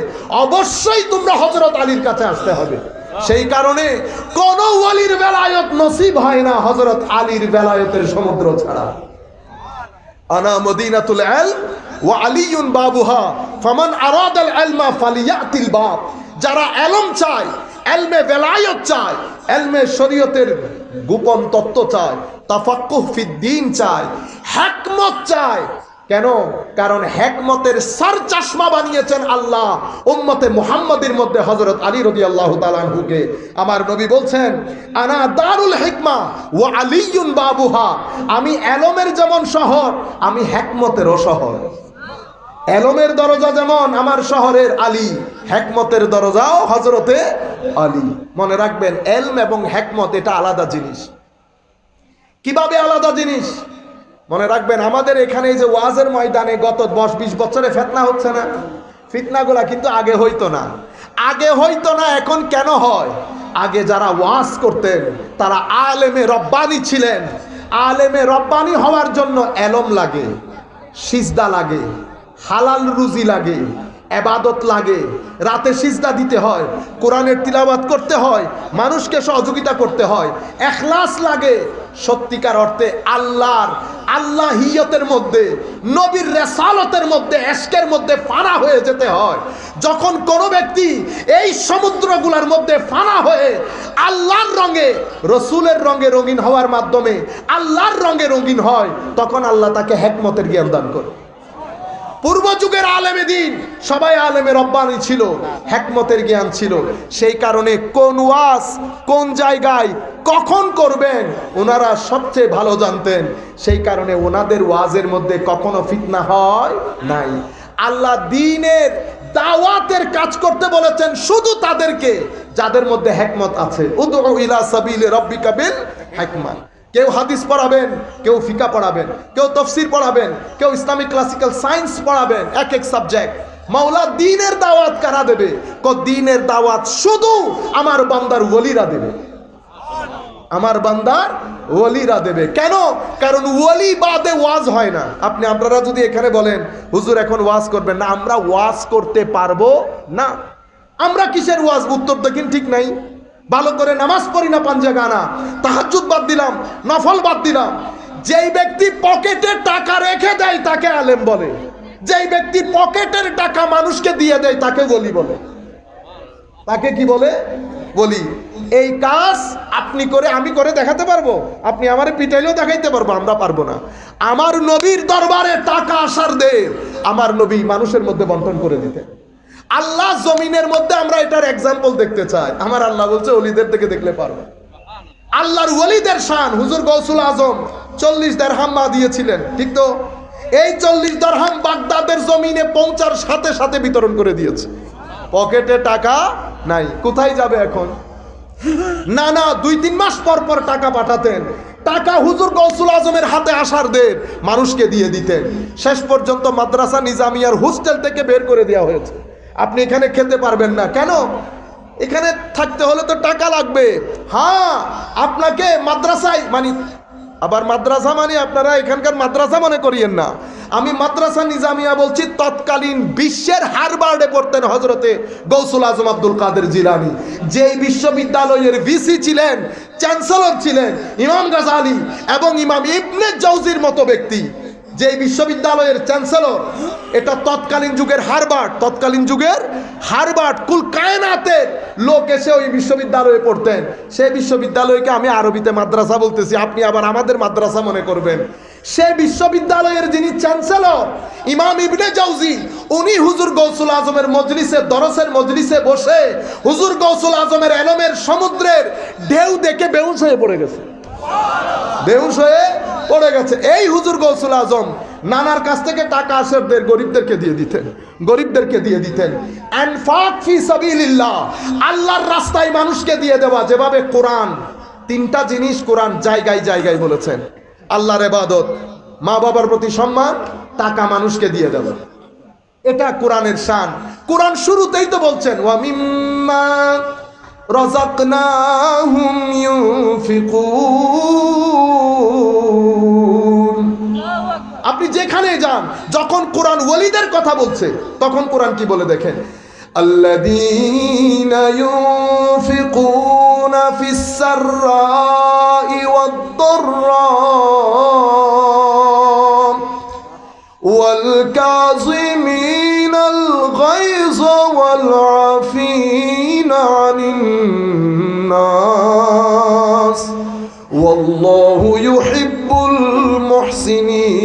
অবশ্যই তোমরা হযরত আলীর কাছে আসতে হবে। সেই কারণে কোন ওয়ালির বেলায়েত নসিব হয় না হযরত আলীর বেলায়েতের সমুদ্র ছাড়া। আনা মদিনাতুল ইলম ওয়া আলীউন বাবুহা ফামান আরাদাল ইলমা ফালিয়াতিল বাব। যারা ইলম চায়, ইলমে বেলায়েত চায়, ইলমে শরীয়তের গোপন তত্ত্ব চায়, তাফাক্কুহ ফিদ্দীন চায়, হিকমত চায়। কেন? কারণ হিকমতের সর চশমা বানিয়েছেন আল্লাহ উম্মতে মুহাম্মাদের মধ্যে হযরত আলী রাদিয়াল্লাহু তাআলা আনহুকে। আমার নবী বলছেন, আনা দারুল হিকমা ওয়া আলীউন বাবুহা। আমি ইলমের যেমন শহর, আমি হিকমতেরও শহর। ইলমের দরজা যেমন আমার শহরের আলী, হিকমতের দরজাও হযরতে আলী। মনে রাখবেন, ইলম এবং হিকমত এটা আলাদা জিনিস। কিভাবে আলাদা জিনিস? মনে রাখবেন, আমাদের এখানে এই যে ওয়াজের ময়দানে গত 10-20 বছরে ফিতনা হচ্ছে না, ফিতনাগুলা কিন্তু আগে হইতো না। আগে হইতো না, এখন কেন হয়? আগে যারা ওয়াজ করতেন তারা আলেমে রব্বানি ছিলেন। আলেমে রব্বানি হওয়ার জন্য ইলম লাগে, সিজদা লাগে, হালাল রুজি লাগে, ইবাদত লাগে, রাতে সিজদা দিতে হয়, কোরআনের তিলাওয়াত করতে হয়, মানুষকে সহযোগিতা করতে হয়, ইখলাস লাগে, সত্যিকার অর্থে আল্লাহিয়তের মধ্যে, নবীর রিসালতের মধ্যে, ইশকের মধ্যে ফানা হয়ে যেতে হয়। যখন কোনো ব্যক্তি এই সমুদ্রগুলোর মধ্যে ফানা হয়ে আল্লাহর রঙে, রসুলের রঙে রঙিন হওয়ার মাধ্যমে আল্লাহর রঙে রঙিন হয়, তখন আল্লাহ তাকে হিকমতের জ্ঞান দান করে। পূর্ব যুগের আলেমে দিন সবাই আলেমে রব্বানি ছিল, হিকমতের জ্ঞান ছিল। সেই কারণে কোন ওয়াজ কোন জায়গায় কখন করবেন ওনারা সবচেয়ে ভালো জানতেন। সেই কারণে ওনাদের ওয়াজের মধ্যে কখনো ফিতনা হয় নাই। আল্লাহ দ্বীনের দাওয়াতের কাজ করতে বলেছেন শুধু তাদেরকে যাদের মধ্যে হিকমত আছে। উদউ ইলা সাবিলি রাব্বিকা বিল হিকমা। কেউ হাদিস পড়াবেন, কেউ ফিকা পড়াবেন, কেউ তাফসীর পড়াবেন, কেউ ইসলামিক ক্লাসিক্যাল সায়েন্স পড়াবেন, এক এক সাবজেক্ট। মাওলা দ্বীনের দাওয়াত কারা দেবে? দ্বীনের দাওয়াত শুধু আমার বান্দার ওলিরা দেবে, আমার বান্দার ওলিরা দেবে। কেন? কারণ ওলি বাদে ওয়াজ হয় না। আপনারা যদি এখানে বলেন হুজুর এখন ওয়াজ করবেন না, আমরা ওয়াজ করতে পারবো না। আমরা কিসের ওয়াজ? উত্তর দেখেন ঠিক নাই। ভালো করে নামাজ পড়ি না, পাঞ্জা গানা, তাহাজ্জুদ বাদ দিলাম, নফল বাদ দিলাম। যেই ব্যক্তি পকেটে টাকা রেখে দেয় তাকে আলেম বলে, যেই ব্যক্তি পকেটের টাকা মানুষকে দিয়ে দেয় তাকে বলি বলে। তাকে কি বলে? বলি। এই কাজ আপনি করে আমি করে দেখাতে পারবো? আপনি আমারে পিটাইলেও দেখাইতে পারবো? আমরা পারবো না। আমার নবীর দরবারে টাকা আসার দের আমার নবী মানুষের মধ্যে বন্টন করে দিতেন। আল্লাহ জমিনের মধ্যে আমরা এটার এক্সাম্পল দেখতে চাই। আমার আল্লাহ বলছে ওলিদের থেকে দেখলে পারবে। আল্লাহর ওলিদের শান, হুজুর গৌসুল আজম 40 দিরহাম মা দিয়েছিলেন, ঠিক তো? এই 40 দিরহাম বাগদাদের জমিনে পৌঁছার সাথে সাথে বিতরণ করে দিয়েছে। পকেটে টাকা নাই, কোথায় যাবে এখন? না 2-3 মাস পর পর টাকা পাঠাতেন। টাকা হুজুর গৌসুল আজমের হাতে আসার দের মানুষকে দিয়ে দিতেন। শেষ পর্যন্ত মাদ্রাসা নিজামিয়ার হোস্টেল থেকে বের করে দেওয়া হয়েছে। আপনি এখানে খেতে পারবেন না। কেন? এখানে থাকতে হলে তো টাকা লাগবে। হ্যাঁ, আপনাকে মাদ্রাসায় আবার মাদ্রাসা আপনারা এখানকার মাদ্রাসা মনে করিয়েন না। আমি মাদ্রাসা নিজামিয়া বলছি। তৎকালীন বিশ্বের হারবার্ডে পড়তেন হযরতে গৌসুল আজম আব্দুল কাদের জিলানী, যেই বিশ্ববিদ্যালয়ের ভিসি ছিলেন, চ্যান্সেলর ছিলেন ইমাম গাজালি এবং ইমাম ইবনে জাওজির মতো ব্যক্তি। যে বিশ্ববিদ্যালয়ের চ্যান্সেলর, এটা তৎকালীন যুগের হারবার্ড কুল কায়নাতের লোক এসে ওই বিশ্ববিদ্যালয়ে পড়তেন। সেই বিশ্ববিদ্যালয়কে আমি আরবিতে মাদ্রাসা বলতেছি, আপনি আবার আমাদের মাদ্রাসা মনে করবেন। সেই বিশ্ববিদ্যালয়ের যিনি চ্যান্সেলর ইমাম ইবনে জাওজি, উনি হুজুর গৌসুল আজমের মজলিসে, দরসের মজলিসে বসে হুজুর গৌসুল আজমের ইলমের সমুদ্রের ঢেউ দেখে বেহুশ হয়ে পড়ে গেছে। বেহুশ হয়ে পড়ে গেছে। এই হুজুর গৌসুল আজম নানার কাছ থেকে টাকা আসরদের গরিবদেরকে দিয়ে দিতেন, গরিবদেরকে দিয়ে দিতেন। আনফাক ফি সাবিলিল্লাহ, আল্লাহর রাস্তায় মানুষকে দিয়ে দেওয়া। যেভাবে কোরআন তিনটা জিনিস কোরআন জায়গায় জায়গায় বলেছেন, আল্লাহর ইবাদত, মা বাবার প্রতি সম্মান, টাকা মানুষকে দিয়ে দেওয়া, এটা কোরআনের শান। কোরআন শুরুতেই তো বলছেন ওয়া মিম্মা রাযাকনাহুম ইউনফিকুন। আপনি যেখানে যান, যখন কোরআন ওয়ালিদের কথা বলছে, তখন কোরআন কি বলে দেখেন, আল্লাযীনা ইউনফিকুনা ফিস সাররাই ওয়াদ দাররা ওয়াল কাযিমিনাল গায়যা ওয়াল আফিনা আনিন নাস ওয়াল্লাহু ইউহিব্বুল মুহসিনিন।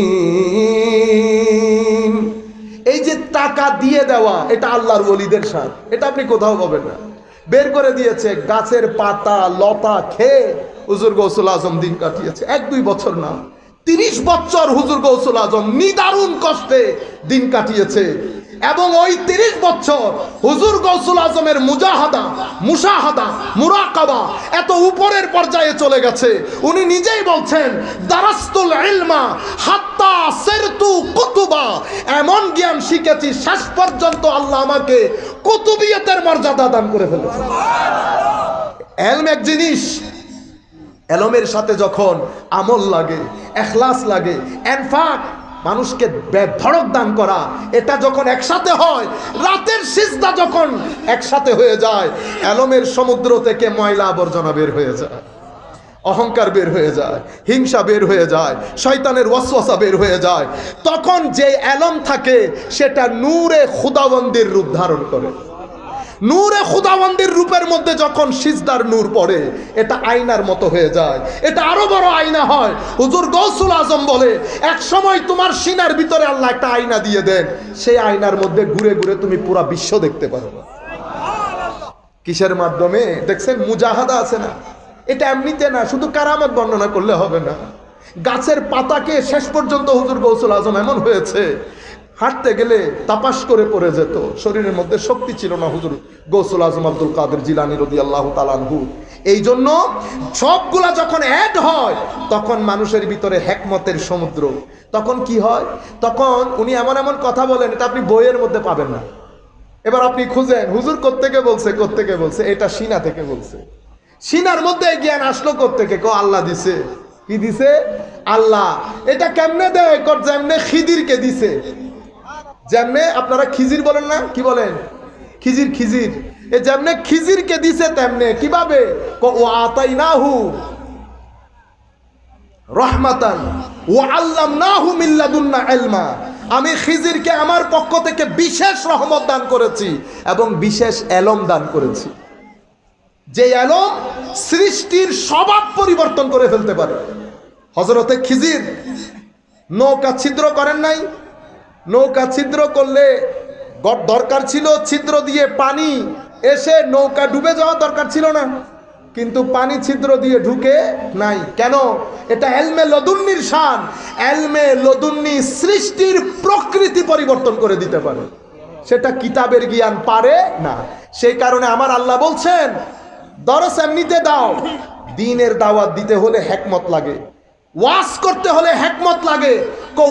এই যে টাকা দিয়ে দেওয়া, এটা আল্লাহর ওলিদের শান, এটা আপনি কোথাও পাবেন না। বের করে দিয়েছে, গাছের পাতা লতা খেয়ে হুজুর গৌসুল আজম দিন কাটিয়েছে। 1-2 বছর না, 30 বছর হুজুর গৌসুল আজম নিদারুণ কষ্টে দিন কাটিয়েছে। এবং ওই 30 বছর হুজুর গৌসুল আজমের মুশাহাদা মুরাকাবা এত উপরের পর্যায়ে চলে গেছে, উনি নিজেই বলছেন দারাস্তুল ইলমা হাত্তা সিরতু কুতুবা, এমন জ্ঞান শিখেছি শেষ পর্যন্ত আল্লাহ আমাকে কুতুবিয়তের মর্যাদা দান করে ফেলেছে। ইলম এক জিনিস, এলমের সাথে যখন আমল লাগে, ইখলাস লাগে, ইনফাক মানুষকে বেধড়ক দান করা, এটা যখন একসাথে হয়, রাতের সিজদা যখন একসাথে হয়ে যায়, এলমের সমুদ্র থেকে ময়লা আবর্জনা বের হয়ে যায়, অহংকার বের হয়ে যায়, হিংসা বের হয়ে যায়, শয়তানের ওয়াসওয়াসা বের হয়ে যায়। তখন যে এলম থাকে সেটা নূরে খুদাবন্দির রূপ ধারণ করে। নূরে খুদাবন্দির রূপের মধ্যে যখন সিজদার নূর পড়ে, এটা আয়নার মতো হয়ে যায়, এটা আরো বড় আয়না হয়। হুজুর গৌসুল আজম বলে, এক সময় তোমার সিনার ভিতরে আল্লাহ একটা আয়না দিয়ে দেন, সেই আয়নার মধ্যে ঘুরে ঘুরে তুমি পুরো বিশ্ব দেখতে পারো। কিসের মাধ্যমে দেখছেন? মুজাহাদা আছে না, এটা এমনিতে না, শুধু কারামত বর্ণনা করলে হবে না। গাছের পাতাকে শেষ পর্যন্ত হুজুর গৌসুল আজম এমন হয়েছে, হাঁটতে গেলে তাপাস করে পড়ে যেত, শরীরের মধ্যে শক্তি ছিল না হুজুর গৌসুল আজম আব্দুল কাদের জিলানী রাদিয়াল্লাহু তাআলা আনহু। এই জন্য সবগুলা যখন অ্যাড হয়, তখন মানুষের ভিতরে হিকমতের সমুদ্র। তখন কি হয়? তখন উনি এমন এমন কথা বলেন, এটা আপনি বইয়ের মধ্যে পাবেন না। এবার আপনি খুঁজেন হুজুর কোত্থেকে বলছে, এটা সিনা থেকে বলছে। সিনার মধ্যে জ্ঞান আসলো কোত্থেকে? আল্লাহ দিছে। কি দিছে? আল্লাহ। এটা কেমনে দেয়? যেমনে খিদিরকে দিছে, যেমনে আপনারা খিজির বলেন না, কি বলেন? খিজির। এ যেমনে খিজিরকে দিছে তেমনে কিভাবে? ও আতাইনাহু রাহমাতান ওয়া আল্লামনাহু মিন লাদুন্না ইলমা। আমি খিজিরকে আমার পক্ষ থেকে বিশেষ রহমত দান করেছি এবং বিশেষ এলম দান করেছি, যে এলম সৃষ্টির স্বভাব পরিবর্তন করে ফেলতে পারে। হযরতে খিজির নৌকা ছিদ্র করেন নাই? নৌকা ছিদ্র করলে দরকার ছিল ছিদ্র দিয়ে পানি এসে নৌকা ডুবে যাওয়া দরকার ছিল না, কিন্তু পানি ছিদ্র দিয়ে ঢুকে নাই। কেন? এটা এলমে লদুন্নির শান। এলমে লদুন্নি সৃষ্টির প্রকৃতি পরিবর্তন করে দিতে পারে, সেটা কিতাবের জ্ঞান পারে না। সেই কারণে আমার আল্লাহ বলছেন, দরস এমনিতে দাও, দ্বীনের দাওয়াত দিতে হলে হিকমত লাগে, ওয়াজ করতে হলে হিকমত লাগে।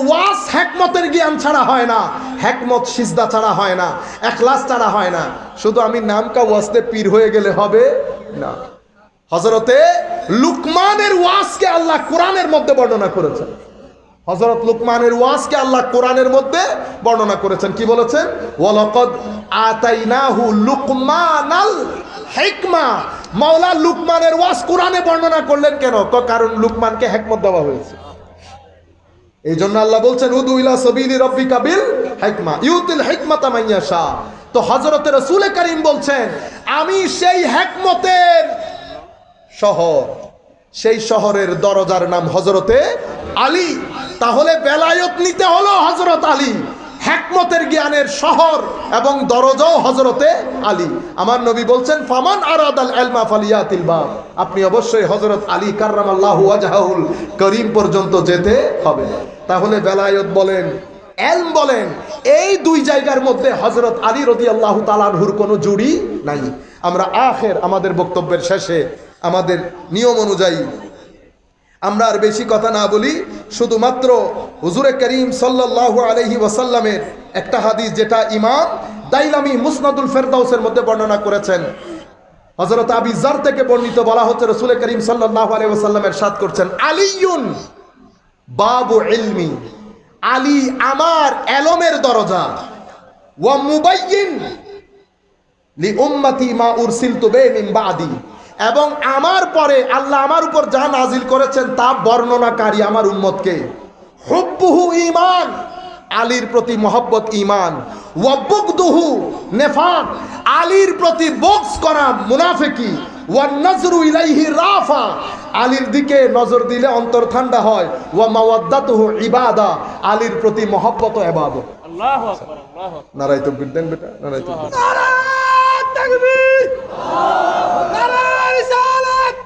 ওয়াজ হিকমতের জ্ঞান ছাড়া হয় না, হিকমত সিজদা ছাড়া হয় না, ইখলাস ছাড়া হয় না। শুধু আমি নামকা ওয়াজতে পীর হয়ে গেলে হবে না। হযরতে লুকমানের ওয়াজকে আল্লাহ কোরআনের মধ্যে বর্ণনা করেছেন। হযরত লুকমানের ওয়াজকে আল্লাহ কোরআনের মধ্যে বর্ণনা করেছেন। কি বলেছেন? ওয়ালাকাদ আতাইনাহু লুকমানাল হিকমা। মাওলা লুকমানের ওয়াজ কোরআনে বর্ণনা করলেন কেন? কারণ লুকমানকে হিকমত দেওয়া হয়েছে। এই জন্য আল্লাহ বলছেন উদু ইলা সাবিলি রাব্বিকা বিল হিকমা ইউতিল হিকমাতা মান ইয়াশা। তো হযরতে রাসূল কারীম বলছেন, আমি সেই হিকমতের শহর, সেই শহরের দরজার নাম হযরতে আলী। তাহলে বেলায়েত নিতে হলো হযরত আলী, হিকমতের জ্ঞানের শহর এবং দরজাও হযরতে আলী। আমার নবী বলছেন ফামান আরাদাল ইলমা ফালিয়াতিল বাব, আপনি অবশ্যই হযরত আলী কাররামাল্লাহু ওয়াজহাহুল করিম পর্যন্ত যেতে হবে। তাহলে বেলায়েত বলেন, ইলম বলেন, এই দুই জায়গার মধ্যে হযরত আলী রাদিয়াল্লাহু তাআলা আনহুর কোনো জুড়ি নাই। আমরা আমাদের বক্তব্যের শেষে আমাদের নিয়ম অনুযায়ী আমরা আর বেশি কথা না বলি, শুধুমাত্র হুজুরে করিম সাল্লাল্লাহু আলাইহি ওয়াসাল্লামের একটা হাদিস যেটা ইমাম দাইলামি মুসনাদুল ফেরদাউসের মধ্যে বর্ণনা করেছেন। হযরত আবী যার থেকে বর্ণিত, বলা হচ্ছে রাসূল করিম সাল্লাল্লাহু আলাইহি ওয়াসাল্লাম ইরশাদ করছেন, আলিয়ুন বাবু ইলমি, আলী আমার এলমের দরজা, ওয়া মুবায়্যিন লি উম্মতি মা উরসিলতু বিহি মিন বাদি, এবং আমার পরে আল্লাহ আমার উপর যা নাজিল করেছেন তা বর্ণনাকারী আমার উম্মতকে। হুব্বুহু ঈমান, আলীর প্রতি মহব্বত ঈমান, ওয়া বুগদুহু নিফাক, আলীর প্রতি বগজ করা মুনাফিকি, ওয়া নজরু ইলাইহি রাফা, আলীর দিকে নজর দিলে অন্তর ঠান্ডা হয়, ওয়া মাওয়াদ্দাতুহু ইবাদা, আলীর প্রতি মহব্বত ও ইবাদত। আল্লাহু আকবার, আল্লাহু আকবার। নারায়ে তাকবীর দেন বেটা, নারায়ে তাকবীর, নারায়ে তাকবীর, নারায়ে রিসালাত,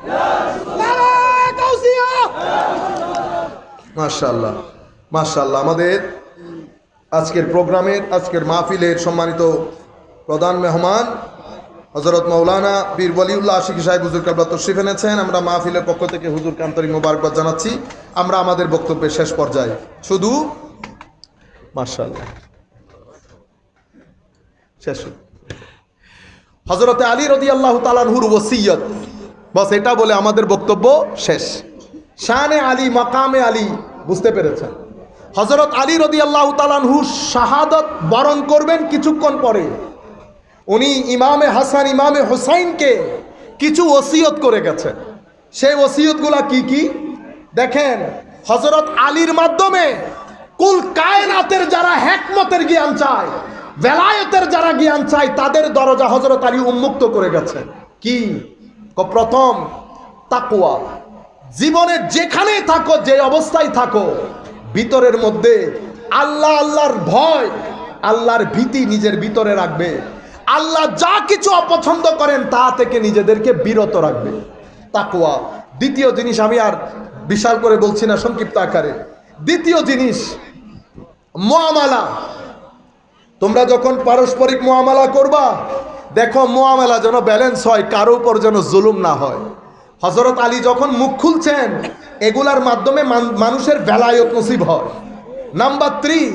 নারায়ে গাউসিয়া। মাশাআল্লাহ, মাশাআল্লাহ। আমাদের আজকের প্রোগ্রামের, আজকের মাহফিলের সম্মানিত প্রধান মেহমান হযরত মাওলানা বীর ওয়ালিউল্লাহ আশিকি সাহেব হুজুর কাবলা তশরিফ এনেছেন। আমরা মাহফিলের পক্ষ থেকে হুজুরকে আন্তরিক মোবারকবাদ জানাচ্ছি। আমরা আমাদের বক্তব্যের শেষ পর্যায়ে শুধু মাশাআল্লাহ শেষ হযরত আলী রাদিয়াল্লাহু তাআলা আনহুর ওসিয়ত, বস এটা বলে আমাদের বক্তব্য শেষ। শানে আলী, মাকামে আলী বুঝতে পেরেছেন। হযরত আলী রাদিয়াল্লাহু তাআলা আনহু শাহাদাত বরণ করবেন কিছুক্ষণ পরে। উনি ইমামে হাসান, ইমামে হুসাইনকে কিছু ওসিয়ত করে গেছেন। সেই ওসিয়তগুলা কি কি দেখেন। হযরত আলীর মাধ্যমে কুল কায়নাতের যারা হিকমতের জ্ঞান চায়, বেলায়েতের যারা জ্ঞান চায়, তাদের দরজা হযরত আলী উন্মুক্ত করে গেছেন। কি? প্রথম তাকওয়া। জীবনে যেখানে থাকো, যে অবস্থায় থাকো, ভিতরের মধ্যে আল্লাহর ভয়, আল্লাহর ভীতি নিজের ভিতরে রাখবে। আল্লাহ যা কিছু অপছন্দ করেন তা থেকে নিজেদেরকে বিরত রাখবে, তাকওয়া। দ্বিতীয় জিনিস, আমি আর বিশাল করে বলছি না, সংক্ষিপ্ত আকারে। দ্বিতীয় জিনিস মুআমালা। তোমরা যখন পারস্পরিক মুআমালা করবা, দেখো মুআমালা যেন ব্যালেন্স হয়, কারো উপর যেন জুলুম না হয়। হযরত আলী যখন মুখ খুলছেন, এগুলার মাধ্যমে মানুষের বেলায়েত নসিব হয়। নাম্বার 3,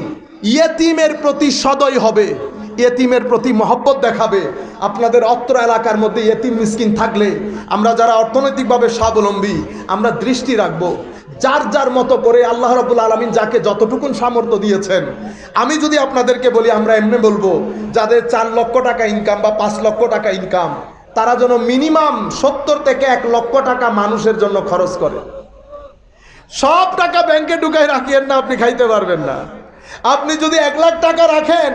ইয়েতিমের প্রতি সদয় হবে, ইয়েতিমের প্রতি মহব্বত দেখাবে। আপনাদের অত্র এলাকার মধ্যে ইয়েতিম মিসকিন থাকলে, আমরা যারা অর্থনৈতিকভাবে স্বাবলম্বী, আমরা দৃষ্টি রাখবো যার যার মতো করে আল্লাহ রাব্বুল আলামিন যাকে যতটুকুন সামর্থ্য দিয়েছেন। আমি যদি আপনাদেরকে বলি, আমরা এমনি বলবো, যাদের 4 লক্ষ টাকা ইনকাম বা 5 লক্ষ টাকা ইনকাম, তারা যেন মিনিমাম 70 থেকে 1 লক্ষ টাকা মানুষের জন্য খরচ করে। সব টাকা ব্যাংকে ঢুকাই রাখিয়েন না, আপনি খাইতে পারবেন না। আপনি যদি 1 লাখ টাকা রাখেন,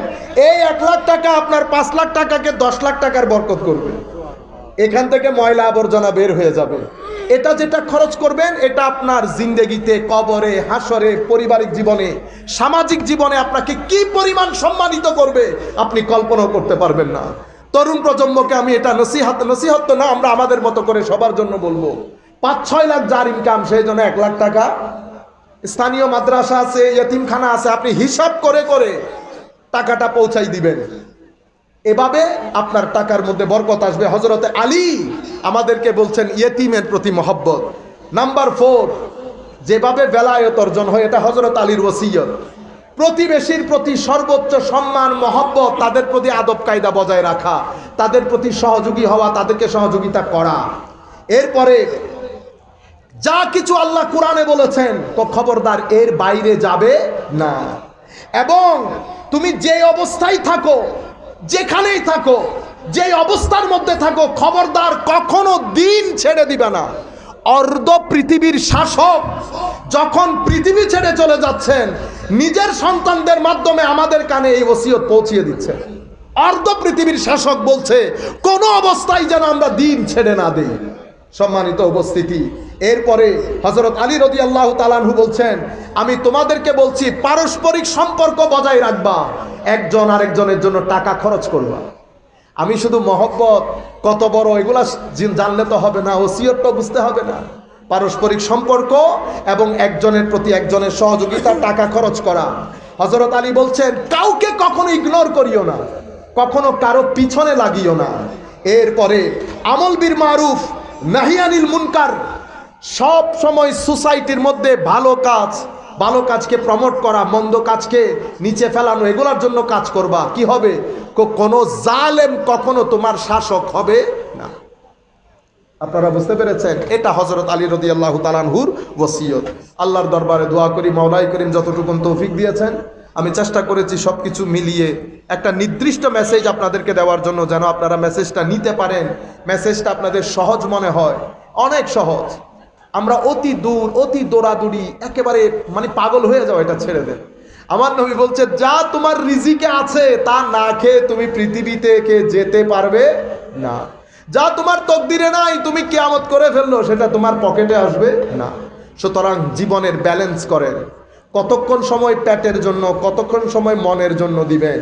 এই 1 লাখ টাকা আপনার 5 লাখ টাকাকে 10 লাখ টাকার বরকত করবে। এখান থেকে ময়লা আবর্জনা বের হয়ে যাবে। এটা যেটা খরচ করবেন, এটা আপনার জিন্দেগিতে, কবরে, হাসরে, পারিবারিক জীবনে, সামাজিক জীবনে আপনাকে কি পরিমাণ সম্মানিত করবে আপনি কল্পনা করতে পারবেন না। তরুণ প্রজন্মকে আমি এটা নসিহত তো না, আমরা আমাদের মতো করে সবার জন্য বলবো, 5-6 লাখ যার ইনকাম, সেই জন্য 1 লাখ টাকা স্থানীয় মাদ্রাসা আছে, ইয়েতিমখানা আছে, আপনি হিসাব করে করে টাকাটা পৌঁছাই দিবেন। এভাবে আপনার টাকার মধ্যে বরকত আসবে। হযরতে আলী আমাদেরকে বলছেন ইয়েতিমের প্রতি মহব্বত। নাম্বার 4, যেভাবে বেলায়েত অর্জন হয়, এটা হযরত আলীর ওসিয়ত। প্রতিবেশীর প্রতি সর্বোচ্চ সম্মান, মহব্বত, তাদের প্রতি আদব কায়দা বজায় রাখা, তাদের প্রতি সহযোগী হওয়া, তাদেরকে সহযোগিতা করা। এরপরে যা কিছু আল্লাহ কোরআনে বলেছেন, তো খবরদার এর বাইরে যাবে না। এবং তুমি যে অবস্থায় থাকো, যেখানেই থাকো, যে অবস্থার মধ্যে থাকো, খবরদার কখনো দিন ছেড়ে দিবে না। অর্ধ পৃথিবীর শাসক যখন পৃথিবী ছেড়ে চলে যাচ্ছেন, নিজের সন্তানদের মাধ্যমে আমাদের কানে এই ওসিয়ত পৌঁছিয়ে দিচ্ছেন। অর্ধ পৃথিবীর শাসক বলছে, কোনো অবস্থায় যেন আমরা দিন ছেড়ে না দিই। সম্মানিত উপস্থিতি, এরপরে হযরত আলী রাদিয়াল্লাহু তাআলা আনহু বলছেন, আমি তোমাদেরকে বলছি পারস্পরিক সম্পর্ক বজায় রাখবা, একজন আরেকজনের জন্য টাকা খরচ করবা। আমি শুধু মহব্বত কত বড় এগুলা জানলে তো হবে না, ওসিয়তটা বুঝতে হবে না। পারস্পরিক সম্পর্ক এবং একজনের প্রতি একজনের সহযোগিতা, টাকা খরচ করা। হযরত আলী বলছেন, কাউকে কখনো ইগনোর করিও না, কখনো কারো পিছনে লাগিও না। এরপরে আমল বিল মারুফ নাহি আনিল মুনকার, সব সময় সোসাইটির মধ্যে ভালো কাজকে প্রমোট করা, মন্দ কাজকে নিচে ফেলানো, এগুলোর জন্য কাজ করবা। কি হবে? কোনো জালেম কখনো তোমার শাসক হবে না। আপনারা বুঝতে পেরেছেন? এটা হযরত আলী রাদিয়াল্লাহু তাআলা আনহুর ওসিয়ত। আল্লাহর দরবারে দোয়া করি, মাওলাই করিম যতটুকু তৌফিক দিয়েছেন, আমি চেষ্টা করেছি সবকিছু মিলিয়ে একটা নির্দিষ্ট মেসেজ আপনাদেরকে দেওয়ার জন্য, যেন আপনারা মেসেজটা নিতে পারেন, মেসেজটা আপনাদের সহজ মনে হয়। অনেক সহজ। আমরা অতি দূর, অতি দৌড়াদৌড়ি, একেবারে মানে পাগল হয়ে যাও, এটা ছেড়ে দেন। আমার নবী বলছে, যা তোমার রিজিকে আছে তা না খেয়ে তুমি পৃথিবী থেকে যেতে পারবে না। যা তোমার তকদিরে নাই, তুমি কিয়ামত করে ফেললো, সেটা তোমার পকেটে আসবে না। সুতরাং জীবনের ব্যালেন্স করেন, কতক্ষণ সময় পেটের জন্য, কতক্ষণ সময় মনের জন্য দিবেন,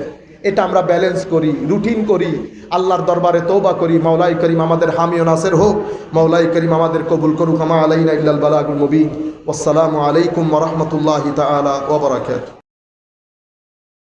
এটা আমরা ব্যালেন্স করি, রুটিন করি, আল্লাহর দরবারে তওবা করি। মাওলাই করিম আমাদের হামি ও নাসির হোক, মাওলাই করিম আমাদের কবুল করুক। আমা আলাইনা ইল্লাল বালাগুল মুবিন। আসসালামু আলাইকুম ওয়া রাহমাতুল্লাহি তাআলা ওয়া বারাকাতুহু।